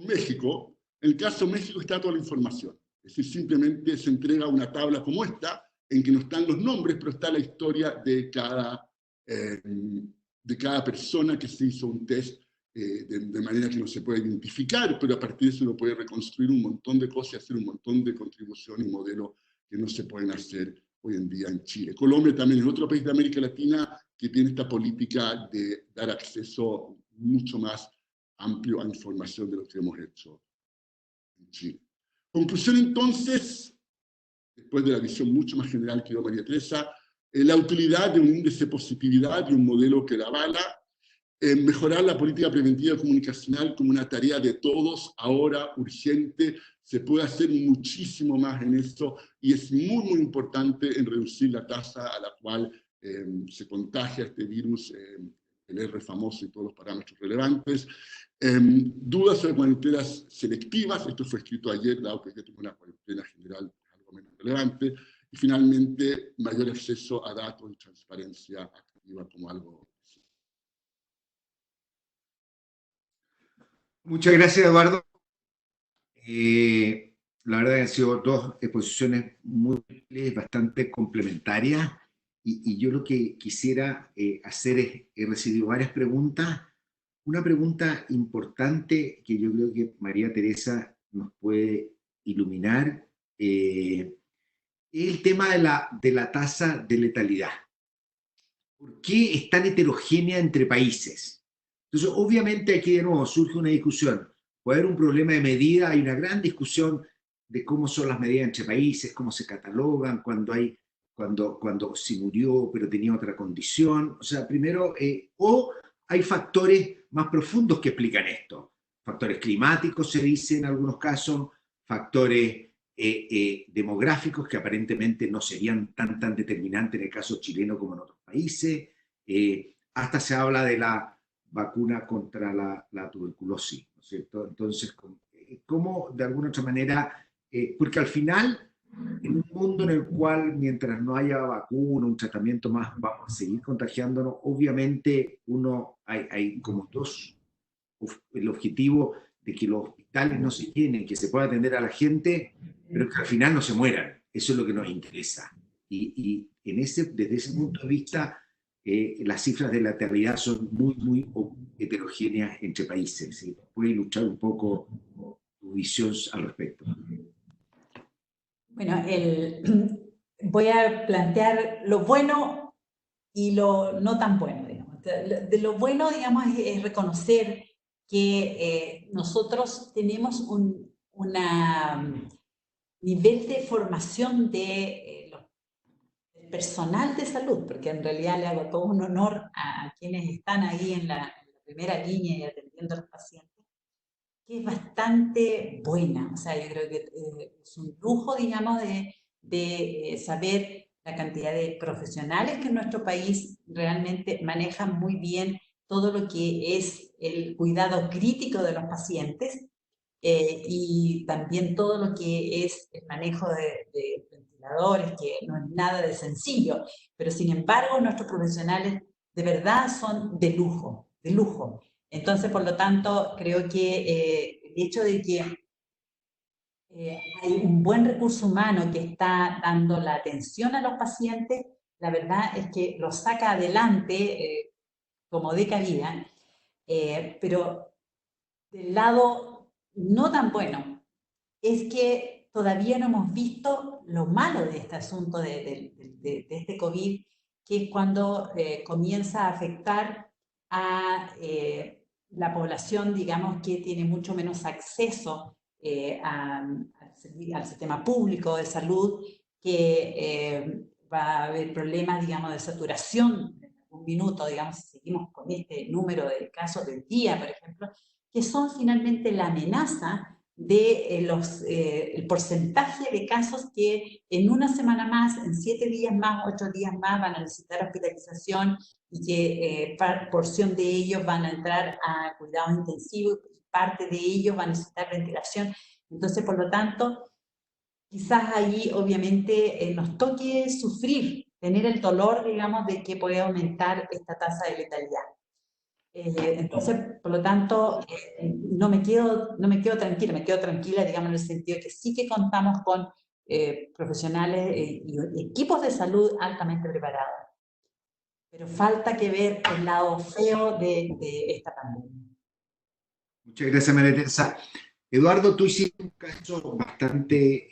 México. En el caso de México está toda la información. Es decir, simplemente se entrega una tabla como esta, en que no están los nombres, pero está la historia de cada persona que se hizo un test de manera que no se puede identificar, pero a partir de eso uno puede reconstruir un montón de cosas y hacer un montón de contribuciones y modelos que no se pueden hacer hoy en día en Chile. Colombia también es otro país de América Latina que tiene esta política de dar acceso mucho más amplio a información de lo que hemos hecho en Chile. Conclusión entonces, después de la visión mucho más general que dio María Teresa, la utilidad de un índice de positividad y un modelo que la avala, mejorar la política preventiva comunicacional como una tarea de todos, ahora urgente, se puede hacer muchísimo más en eso y es muy, muy importante en reducir la tasa a la cual se contagia este virus, el R famoso y todos los parámetros relevantes. Dudas sobre cuarentenas selectivas, esto fue escrito ayer, dado que tengo una cuarentena general algo menos relevante. Y finalmente, mayor acceso a datos y transparencia activa como algo. Muchas gracias, Eduardo. La verdad que han sido dos exposiciones muy bastante complementarias y yo lo que quisiera hacer es, he recibido varias preguntas. Una pregunta importante que yo creo que María Teresa nos puede iluminar es el tema de la tasa de letalidad. ¿Por qué es tan heterogénea entre países? Entonces, obviamente aquí de nuevo surge una discusión. puede haber un problema de medida, hay una gran discusión de cómo son las medidas entre países, cómo se catalogan, cuando se murió pero tenía otra condición. O sea, primero, o hay factores más profundos que explican esto. Factores climáticos se dice en algunos casos, factores demográficos que aparentemente no serían tan determinantes en el caso chileno como en otros países. Hasta se habla de la vacuna contra la tuberculosis, ¿no es cierto? Entonces, ¿cómo de alguna otra manera, porque al final, en un mundo en el cual mientras no haya vacuna, un tratamiento más, vamos a seguir contagiándonos, obviamente hay como dos, el objetivo de que los hospitales no se llenen, que se pueda atender a la gente, pero que al final no se mueran. Eso es lo que nos interesa. Y desde ese punto de vista, las cifras de letalidad son muy heterogéneas entre países. ¿Sí? ¿Puede ilustrar un poco tu visión al respecto? Bueno, voy a plantear lo bueno y lo no tan bueno, digamos. De lo bueno, digamos, es reconocer que nosotros tenemos un nivel de formación del personal de salud, porque en realidad le hago todo un honor a quienes están ahí en la primera línea y atendiendo a los pacientes, que es bastante buena. O sea, yo creo que es un lujo, digamos, de saber la cantidad de profesionales que en nuestro país realmente manejan muy bien todo lo que es el cuidado crítico de los pacientes, y también todo lo que es el manejo de ventiladores, que no es nada de sencillo, pero sin embargo nuestros profesionales de verdad son de lujo, de lujo. Entonces, por lo tanto, creo que el hecho de que hay un buen recurso humano que está dando la atención a los pacientes, la verdad es que los saca adelante como de cabida, pero del lado no tan bueno es que todavía no hemos visto lo malo de este asunto de este COVID, que es cuando comienza a afectar a la población, digamos, que tiene mucho menos acceso al sistema público de salud, que va a haber problemas, digamos, de saturación en algún minuto, digamos, si seguimos con este número de casos del día, por ejemplo, que son finalmente la amenaza de el porcentaje de casos que en una semana más, en 7 días más, 8 días más van a necesitar hospitalización, y que porción de ellos van a entrar a cuidados intensivos y parte de ellos van a necesitar ventilación. Entonces, por lo tanto, quizás ahí obviamente nos toque sufrir, tener el dolor, digamos, de que puede aumentar esta tasa de letalidad. Entonces, por lo tanto, no me quedo tranquila, me quedo tranquila, digamos, en el sentido de que sí que contamos con profesionales y equipos de salud altamente preparados. Pero falta que ver el lado feo de esta pandemia. Muchas gracias, María Teresa. Eduardo, tú hiciste un caso bastante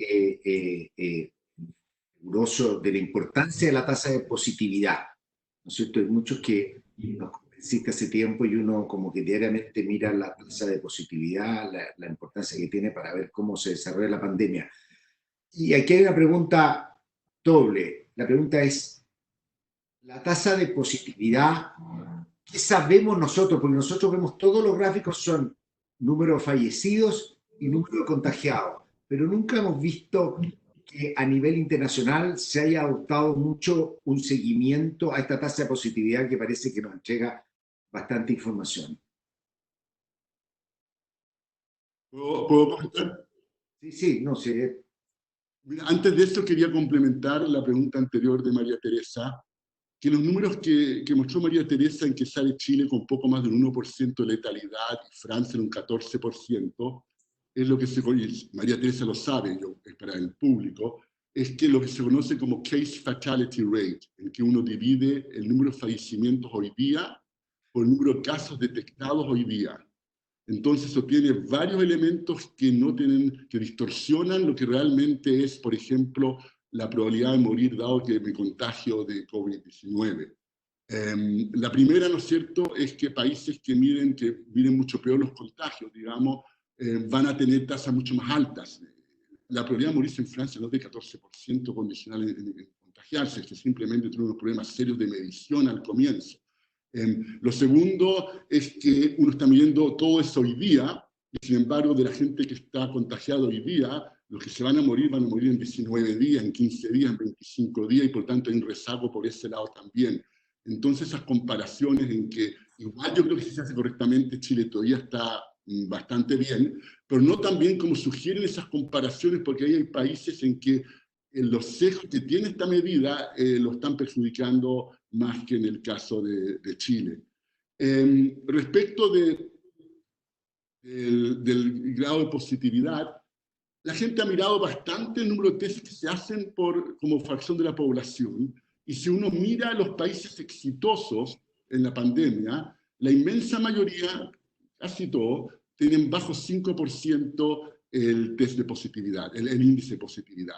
riguroso de la importancia de la tasa de positividad, ¿no es cierto? Hay muchos que nos convenciste hace tiempo y uno como que diariamente mira la tasa de positividad, la importancia que tiene para ver cómo se desarrolla la pandemia. Y aquí hay una pregunta doble. La pregunta es, la tasa de positividad, ¿qué sabemos nosotros? Porque nosotros vemos todos los gráficos, son número de fallecidos y número de contagiados, pero nunca hemos visto que a nivel internacional se haya adoptado mucho un seguimiento a esta tasa de positividad que parece que nos entrega bastante información. ¿Puedo comentar? Sí, no sé. Mira, antes de eso quería complementar la pregunta anterior de María Teresa, que los números que mostró María Teresa en que sale Chile con poco más del 1% de letalidad y Francia en un 14%, es lo que se conoce, María Teresa lo sabe, para el público, es que lo que se conoce como case fatality rate, en que uno divide el número de fallecimientos hoy día por el número de casos detectados hoy día. Entonces eso tiene varios elementos que no tienen, que distorsionan lo que realmente es, por ejemplo, la probabilidad de morir dado que me contagio de COVID-19. La primera, ¿no es cierto?, es que países que miren mucho peor los contagios, digamos, van a tener tasas mucho más altas. La probabilidad de morirse en Francia no es de 14% condicional en contagiarse, es simplemente tiene unos problemas serios de medición al comienzo. Lo segundo es que uno está midiendo todo eso hoy día, y sin embargo de la gente que está contagiada hoy día, los que se van a morir en 19 días, en 15 días, en 25 días, y por tanto hay un rezago por ese lado también. Entonces esas comparaciones en que, igual yo creo que si se hace correctamente, Chile todavía está bastante bien, pero no tan bien como sugieren esas comparaciones, porque ahí hay países en que los sesgos que tiene esta medida lo están perjudicando más que en el caso de Chile. Respecto del grado de positividad, la gente ha mirado bastante el número de test que se hacen como fracción de la población, y si uno mira los países exitosos en la pandemia, la inmensa mayoría, casi todos, tienen bajo 5% el test de positividad, el índice de positividad.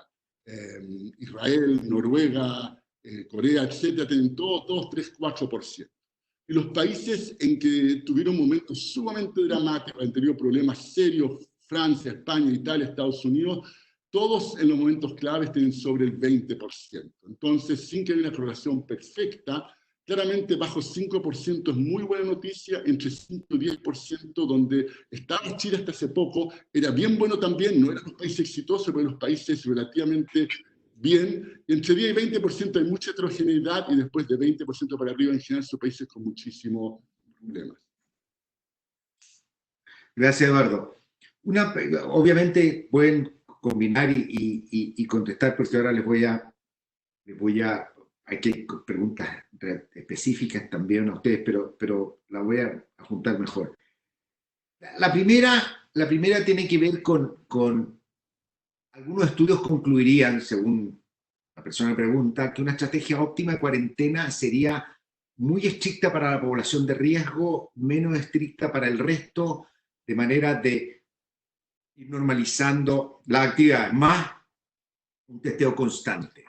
Israel, Noruega, Corea, etcétera, tienen todos 2, 3, 4%. Y los países en que tuvieron momentos sumamente dramáticos, han tenido problemas serios, Francia, España, Italia, Estados Unidos, todos en los momentos claves tienen sobre el 20%. Entonces, sin que haya una correlación perfecta, claramente bajo 5% es muy buena noticia, entre 5 y 10%, donde estaba Chile hasta hace poco, era bien bueno también, no eran los países exitosos, pero los países relativamente bien. Entre 10 y 20% hay mucha heterogeneidad, y después de 20% para arriba en general son países con muchísimos problemas. Gracias, Eduardo. Obviamente pueden combinar y contestar, porque ahora hay que preguntas específicas también a ustedes, pero la voy a juntar mejor. La primera tiene que ver con algunos estudios concluirían, según la persona que pregunta, que una estrategia óptima de cuarentena sería muy estricta para la población de riesgo, menos estricta para el resto, de manera de ir normalizando la actividad, más un testeo constante.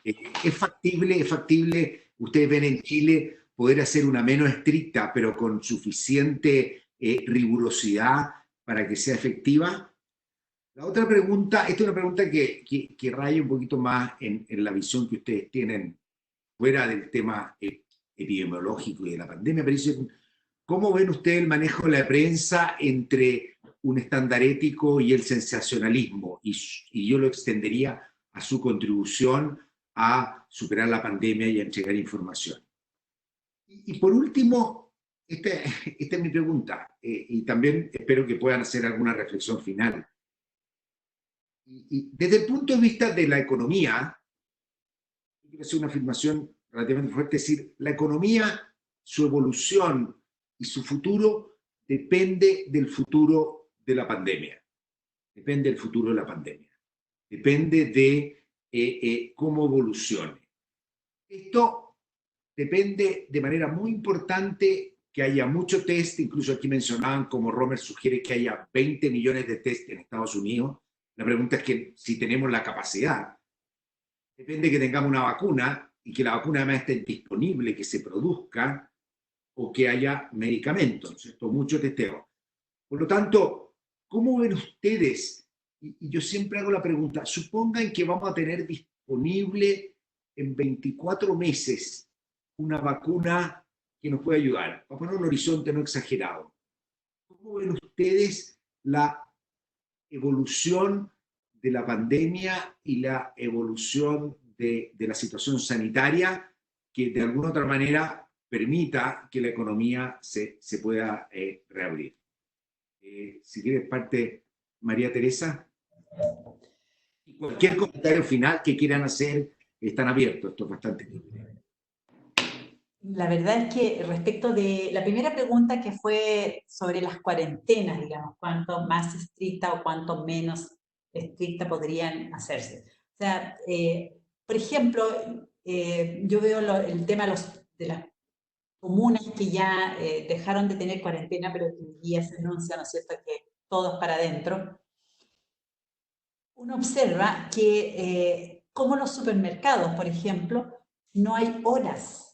¿Es factible, ustedes ven en Chile, poder hacer una menos estricta, pero con suficiente rigurosidad para que sea efectiva? La otra pregunta, esta es una pregunta que raya un poquito más en la visión que ustedes tienen fuera del tema epidemiológico y de la pandemia, pero dicen, ¿cómo ven ustedes el manejo de la prensa entre un estándar ético y el sensacionalismo? Y yo lo extendería a su contribución a superar la pandemia y a entregar información. Y por último, esta es mi pregunta, y también espero que puedan hacer alguna reflexión final. Y desde el punto de vista de la economía, quiero hacer una afirmación relativamente fuerte, es decir, la economía, su evolución y su futuro depende del futuro de la pandemia. Depende del futuro de la pandemia. Depende de cómo evolucione. Esto depende de manera muy importante que haya mucho test, incluso aquí mencionaban, como Romer sugiere, que haya 20 millones de test en Estados Unidos. La pregunta es que si tenemos la capacidad. Depende que tengamos una vacuna y que la vacuna además esté disponible, que se produzca o que haya medicamentos, ¿cierto? Mucho testeo. Por lo tanto, ¿cómo ven ustedes? Y yo siempre hago la pregunta, supongan que vamos a tener disponible en 24 meses una vacuna que nos puede ayudar. Vamos a poner un horizonte no exagerado. ¿Cómo ven ustedes la evolución de la pandemia y la evolución de la situación sanitaria que de alguna otra manera permita que la economía se pueda reabrir? Si quieres parte, María Teresa. Y cualquier comentario final que quieran hacer, están abiertos, esto es bastante libre. La verdad es que respecto de la primera pregunta, que fue sobre las cuarentenas, digamos, cuánto más estricta o cuánto menos estricta podrían hacerse. O sea, por ejemplo, yo veo el tema de las comunas que ya dejaron de tener cuarentena, pero que hoy día se anuncia, ¿no es cierto?, que todos para adentro. Uno observa que como los supermercados, por ejemplo, no hay horas,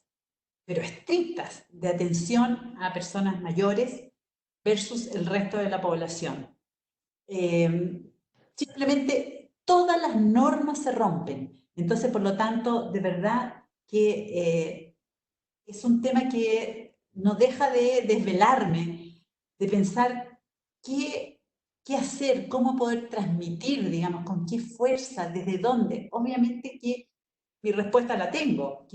pero estrictas, de atención a personas mayores versus el resto de la población. simplemente todas las normas se rompen. Entonces, por lo tanto, de verdad que es un tema que no deja de desvelarme, de pensar qué hacer, cómo poder transmitir, digamos, con qué fuerza, desde dónde. Obviamente que mi respuesta la tengo,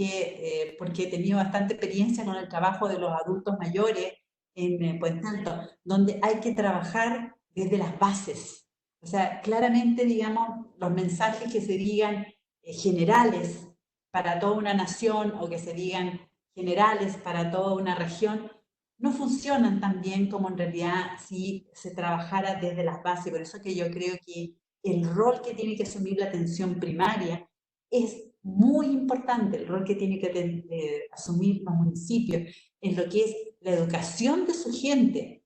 porque he tenido bastante experiencia con el trabajo de los adultos mayores en Puente Alto, donde hay que trabajar desde las bases. O sea, claramente, digamos, los mensajes que se digan generales para toda una nación o que se digan generales para toda una región, no funcionan tan bien como en realidad si se trabajara desde las bases. Por eso que yo creo que el rol que tiene que asumir la atención primaria es muy importante, el rol que tiene que asumir los municipios en lo que es la educación de su gente,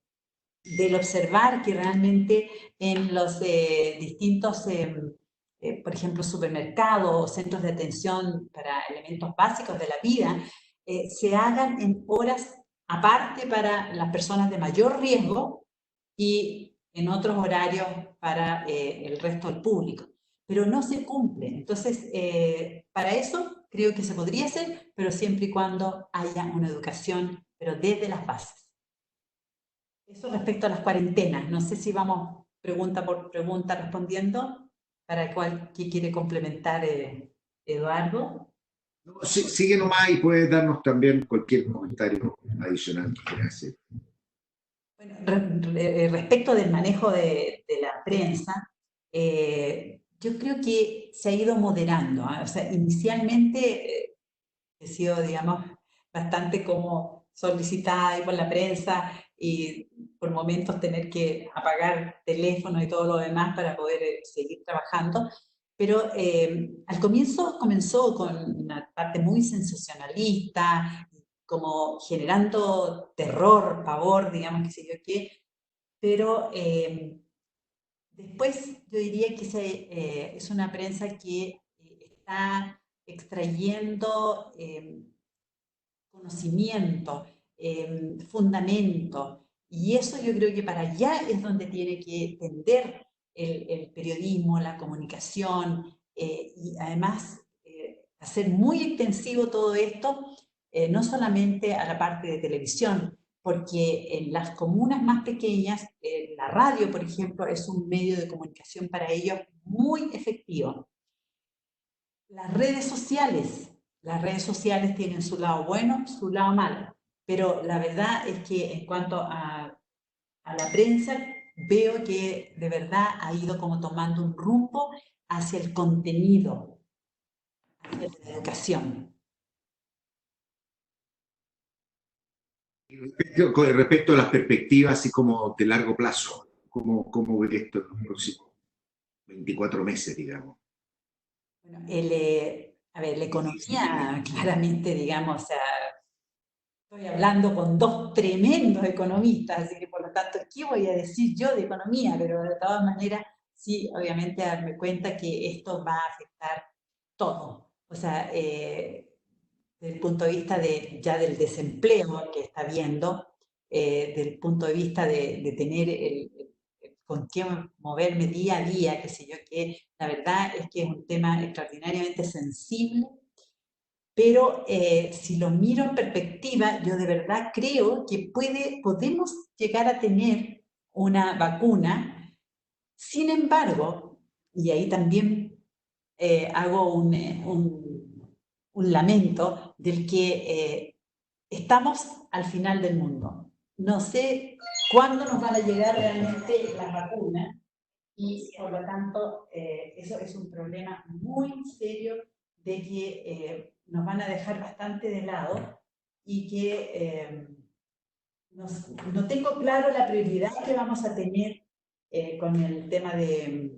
del observar que realmente en los distintos, por ejemplo, supermercados o centros de atención para elementos básicos de la vida, se hagan en horas aparte para las personas de mayor riesgo y en otros horarios para el resto del público. Pero no se cumple. Entonces, para eso creo que se podría hacer, pero siempre y cuando haya una educación, pero desde las bases. Eso respecto a las cuarentenas. No sé si vamos pregunta por pregunta respondiendo, para cuál que quiere complementar Eduardo. No, sigue nomás y puedes darnos también cualquier comentario adicional que quieras hacer. Bueno, respecto del manejo de la prensa, yo creo que se ha ido moderando. ¿Eh? O sea, inicialmente he sido, digamos, bastante como solicitada ahí por la prensa y por momentos tener que apagar teléfono y todo lo demás para poder seguir trabajando. Pero al comienzo comenzó con una parte muy sensacionalista, como generando terror, pavor, digamos, qué sé yo qué, pero después yo diría que es una prensa que está extrayendo conocimiento, fundamento, y eso yo creo que para allá es donde tiene que tender el periodismo, la comunicación, y además hacer muy extensivo todo esto, no solamente a la parte de televisión, porque en las comunas más pequeñas, la radio, por ejemplo, es un medio de comunicación para ellos muy efectivo. Las redes sociales tienen su lado bueno, su lado malo, pero la verdad es que en cuanto a la prensa, veo que de verdad ha ido como tomando un rumbo hacia el contenido, hacia la educación. Con respecto a las perspectivas, así como de largo plazo, ¿cómo ver esto en los próximos 24 meses, digamos? Bueno, a ver, la economía, claramente, digamos, o sea, estoy hablando con dos tremendos economistas, así que por lo tanto, ¿qué voy a decir yo de economía? Pero de todas maneras, sí, obviamente darme cuenta que esto va a afectar todo. O sea, desde el punto de vista ya del desempleo que está habiendo, desde el punto de vista de tener con qué moverme día a día, qué sé yo, que la verdad es que es un tema extraordinariamente sensible, pero si lo miro en perspectiva, yo de verdad creo que podemos llegar a tener una vacuna. Sin embargo, y ahí también hago un lamento del que estamos al final del mundo. No sé cuándo nos van a llegar realmente las vacunas y por lo tanto eso es un problema muy serio de que nos van a dejar bastante de lado y que no tengo claro la prioridad que vamos a tener con el tema de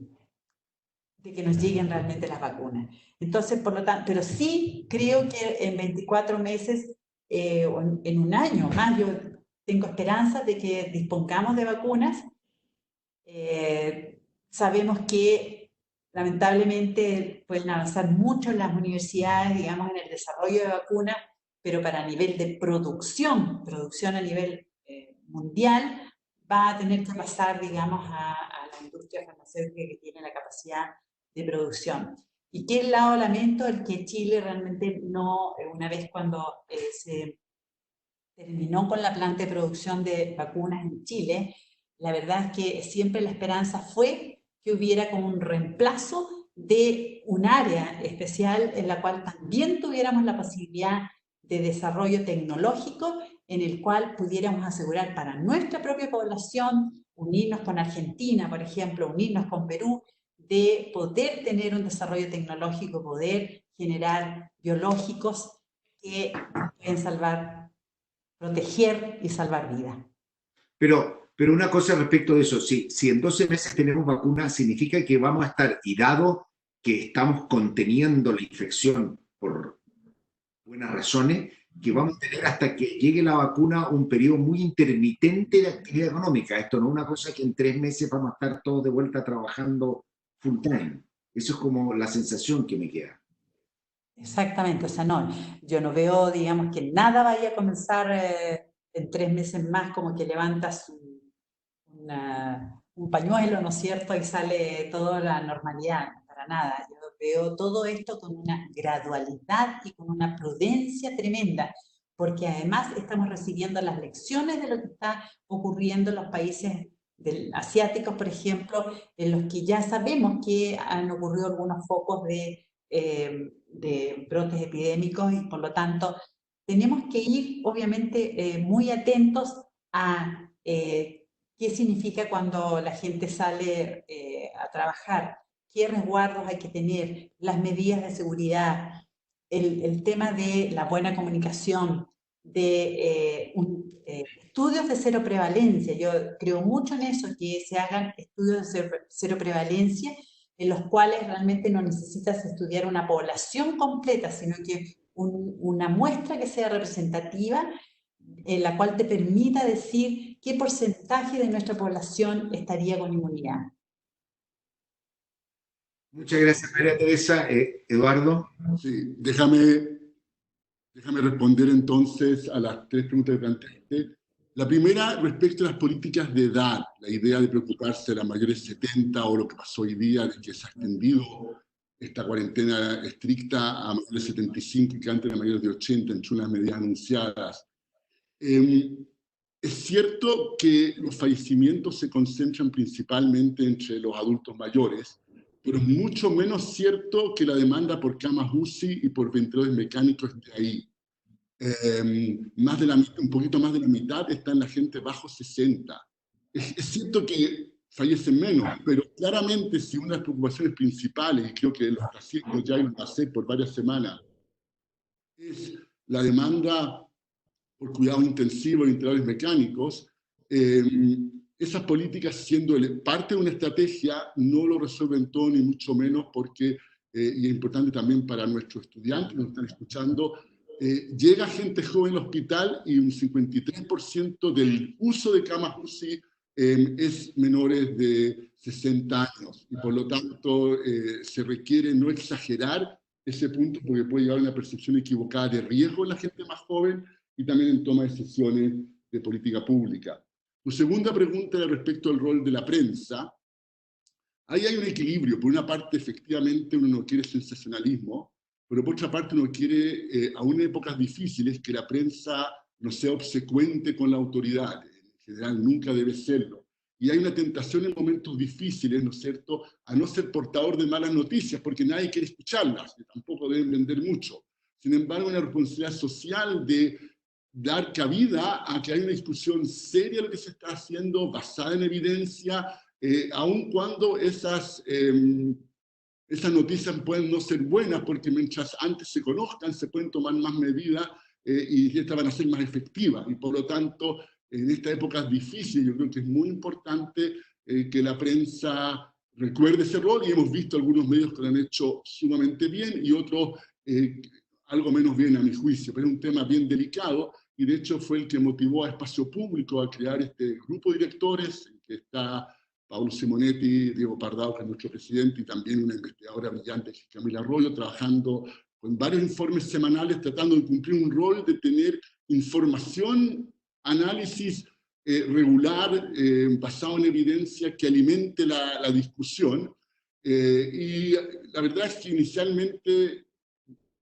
que nos lleguen realmente las vacunas. Entonces, por lo tanto, pero sí creo que en 24 meses o en un año más, yo tengo esperanzas de que dispongamos de vacunas. Sabemos que lamentablemente pueden avanzar mucho en las universidades, digamos, en el desarrollo de vacunas, pero para nivel de producción a nivel mundial, va a tener que pasar, digamos, a la industria farmacéutica que tiene la capacidad de producción. ¿Y qué lado lamento? El que Chile realmente no, una vez cuando se terminó con la planta de producción de vacunas en Chile, la verdad es que siempre la esperanza fue que hubiera como un reemplazo de un área especial en la cual también tuviéramos la posibilidad de desarrollo tecnológico en el cual pudiéramos asegurar para nuestra propia población, unirnos con Argentina, por ejemplo, unirnos con Perú, de poder tener un desarrollo tecnológico, poder generar biológicos que pueden salvar, proteger y salvar vidas. Pero una cosa respecto de eso, si en 12 meses tenemos vacuna, significa que vamos a estar, y dado que estamos conteniendo la infección por buenas razones, que vamos a tener hasta que llegue la vacuna un periodo muy intermitente de actividad económica. Esto no es una cosa que en 3 meses vamos a estar todos de vuelta trabajando full time. Eso es como la sensación que me queda. Exactamente, o sea, no, yo no veo, digamos, que nada vaya a comenzar en 3 meses más, como que levantas un pañuelo, ¿no es cierto? Y sale toda la normalidad, para nada. Yo veo todo esto con una gradualidad y con una prudencia tremenda, porque además estamos recibiendo las lecciones de lo que está ocurriendo en los países asiáticos, por ejemplo, en los que ya sabemos que han ocurrido algunos focos de brotes epidémicos y por lo tanto tenemos que ir obviamente muy atentos a qué significa cuando la gente sale a trabajar, qué resguardos hay que tener, las medidas de seguridad, el tema de la buena comunicación, de estudios de cero prevalencia. Yo creo mucho en eso, que se hagan estudios de cero prevalencia en los cuales realmente no necesitas estudiar una población completa, sino que una muestra que sea representativa, en la cual te permita decir qué porcentaje de nuestra población estaría con inmunidad. Muchas gracias, María Teresa. Eduardo. Sí, déjame responder entonces a las 3 preguntas que planteaste. La primera, respecto a las políticas de edad, la idea de preocuparse de las mayores de 70 o lo que pasó hoy día, de que se ha extendido esta cuarentena estricta a mayores de 75 y que antes a mayores de 80, entre unas medidas anunciadas. Es cierto que los fallecimientos se concentran principalmente entre los adultos mayores, pero es mucho menos cierto que la demanda por camas UCI y por ventiladores mecánicos es de ahí. Un poquito más de la mitad está en la gente bajo 60. Es cierto que fallecen menos, pero claramente si una de las preocupaciones principales, y creo que lo está haciendo ya y lo va a hacer por varias semanas, es la demanda por cuidado intensivo y ventiladores mecánicos, esas políticas, siendo parte de una estrategia, no lo resuelven todo, ni mucho menos, porque, y es importante también para nuestros estudiantes que nos están escuchando, llega gente joven al hospital y un 53% del uso de camas UCI es menores de 60 años. Y por lo tanto, se requiere no exagerar ese punto porque puede llevar a una percepción equivocada de riesgo en la gente más joven y también en toma de decisiones de política pública. Tu segunda pregunta era respecto al rol de la prensa. Ahí hay un equilibrio. Por una parte, efectivamente, uno no quiere sensacionalismo, pero por otra parte uno quiere, aún en épocas difíciles, que la prensa no sea obsecuente con la autoridad. En general, nunca debe serlo. Y hay una tentación en momentos difíciles, ¿no es cierto?, a no ser portador de malas noticias, porque nadie quiere escucharlas, y tampoco deben vender mucho. Sin embargo, una responsabilidad social de dar cabida a que haya una discusión seria de lo que se está haciendo, basada en evidencia, aun cuando esas noticias pueden no ser buenas, porque mientras antes se conozcan, se pueden tomar más medidas y estas van a ser más efectivas. Y por lo tanto, en estas épocas difíciles, yo creo que es muy importante que la prensa recuerde ese rol, y hemos visto algunos medios que lo han hecho sumamente bien y otros algo menos bien a mi juicio, pero es un tema bien delicado, y de hecho fue el que motivó a Espacio Público a crear este grupo de directores, en que está Paulo Simonetti, Diego Pardao, que es nuestro presidente, y también una investigadora brillante, que es Camila Arroyo, trabajando con varios informes semanales, tratando de cumplir un rol de tener información, análisis regular, basado en evidencia, que alimente la discusión. Y la verdad es que inicialmente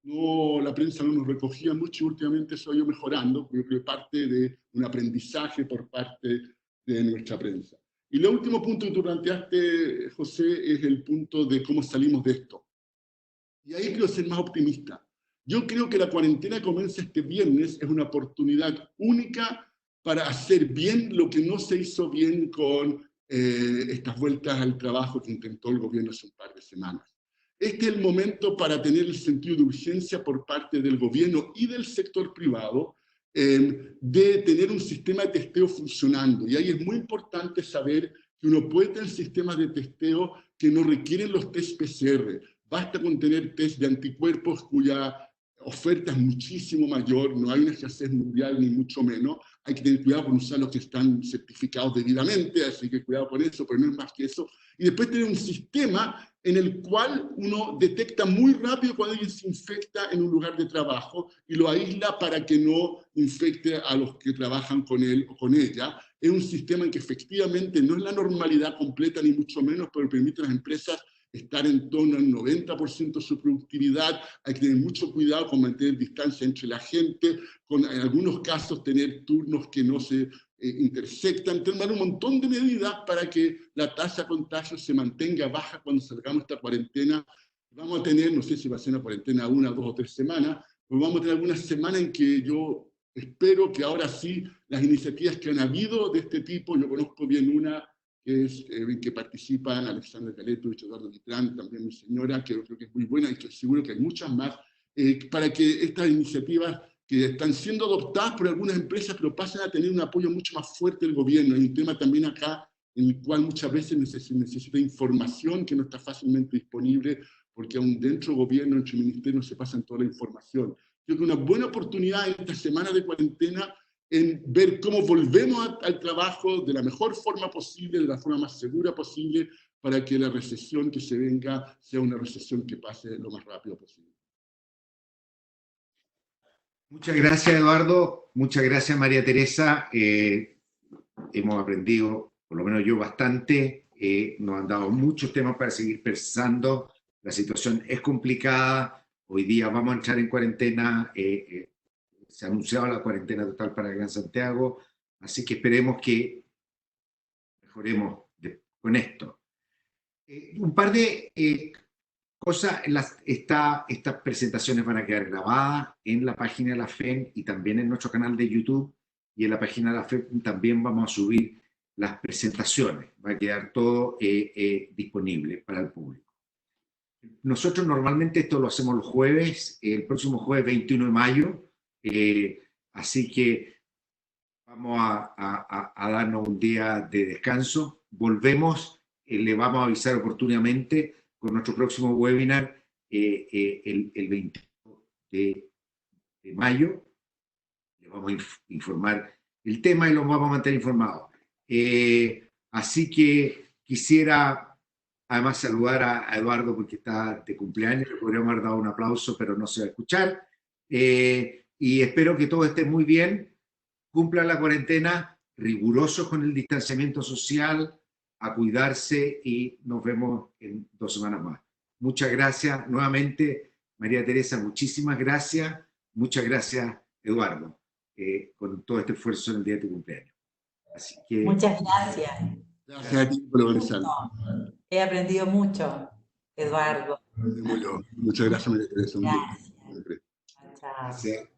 la prensa no nos recogía mucho y últimamente eso ha ido mejorando, porque yo creo que parte de un aprendizaje por parte de nuestra prensa. Y el último punto que tú planteaste, José, es el punto de cómo salimos de esto. Y ahí quiero ser más optimista. Yo creo que la cuarentena que comienza este viernes es una oportunidad única para hacer bien lo que no se hizo bien con estas vueltas al trabajo que intentó el gobierno hace un par de semanas. Este es el momento para tener el sentido de urgencia por parte del gobierno y del sector privado de tener un sistema de testeo funcionando. Y ahí es muy importante saber que uno puede tener sistemas de testeo que no requieren los test PCR. Basta con tener test de anticuerpos cuya oferta es muchísimo mayor, no hay una escasez mundial ni mucho menos. Hay que tener cuidado con usar los que están certificados debidamente, así que cuidado con eso, pero no es más que eso. Y después tener un sistema en el cual uno detecta muy rápido cuando alguien se infecta en un lugar de trabajo y lo aísla para que no infecte a los que trabajan con él o con ella. Es un sistema en que efectivamente no es la normalidad completa ni mucho menos, pero permite a las empresas estar en torno al 90% de su productividad. Hay que tener mucho cuidado con mantener distancia entre la gente, con en algunos casos tener turnos que no se intersectan, tomar un montón de medidas para que la tasa de contagio se mantenga baja cuando salgamos de esta cuarentena. Vamos a tener, no sé si va a ser una cuarentena 1, 2 o 3 semanas, pero vamos a tener algunas semanas en que yo espero que ahora sí las iniciativas que han habido de este tipo, yo conozco bien una en que participan Alexander Galetovich, Eduardo Vitrán, también mi señora, que yo creo que es muy buena y que seguro que hay muchas más, para que estas iniciativas que están siendo adoptadas por algunas empresas, pero pasen a tener un apoyo mucho más fuerte del gobierno. Hay un tema también acá en el cual muchas veces necesita información que no está fácilmente disponible, porque aún dentro del gobierno, entre ministerios, se pasan toda la información. Creo que una buena oportunidad en esta semana de cuarentena en ver cómo volvemos al trabajo de la mejor forma posible, de la forma más segura posible, para que la recesión que se venga sea una recesión que pase lo más rápido posible. Muchas gracias, Eduardo. Muchas gracias, María Teresa. Hemos aprendido, por lo menos yo, bastante. Nos han dado muchos temas para seguir pensando. La situación es complicada. Hoy día vamos a entrar en cuarentena. Se ha anunciado la cuarentena total para Gran Santiago. Así que esperemos que mejoremos con esto. Un par de cosas, estas presentaciones van a quedar grabadas en la página de la FEN y también en nuestro canal de YouTube, y en la página de la FEN también vamos a subir las presentaciones, va a quedar todo disponible para el público. Nosotros normalmente esto lo hacemos los jueves, el próximo jueves 21 de mayo, así que vamos a darnos un día de descanso. Volvemos, le vamos a avisar oportunamente con nuestro próximo webinar el 21 de mayo. Les vamos a informar el tema y los vamos a mantener informados. Así que quisiera además saludar a Eduardo porque está de cumpleaños. Le podríamos haber dado un aplauso, pero no se va a escuchar. Y espero que todo esté muy bien. Cumplan la cuarentena, rigurosos con el distanciamiento social, a cuidarse, y nos vemos en 2 semanas más. Muchas gracias nuevamente, María Teresa, muchísimas gracias. Muchas gracias, Eduardo, con todo este esfuerzo en el día de tu cumpleaños. Así que, muchas gracias. Gracias a ti por organizar. He aprendido mucho, Eduardo. Muchas gracias, María Teresa. Gracias. Chao. gracias.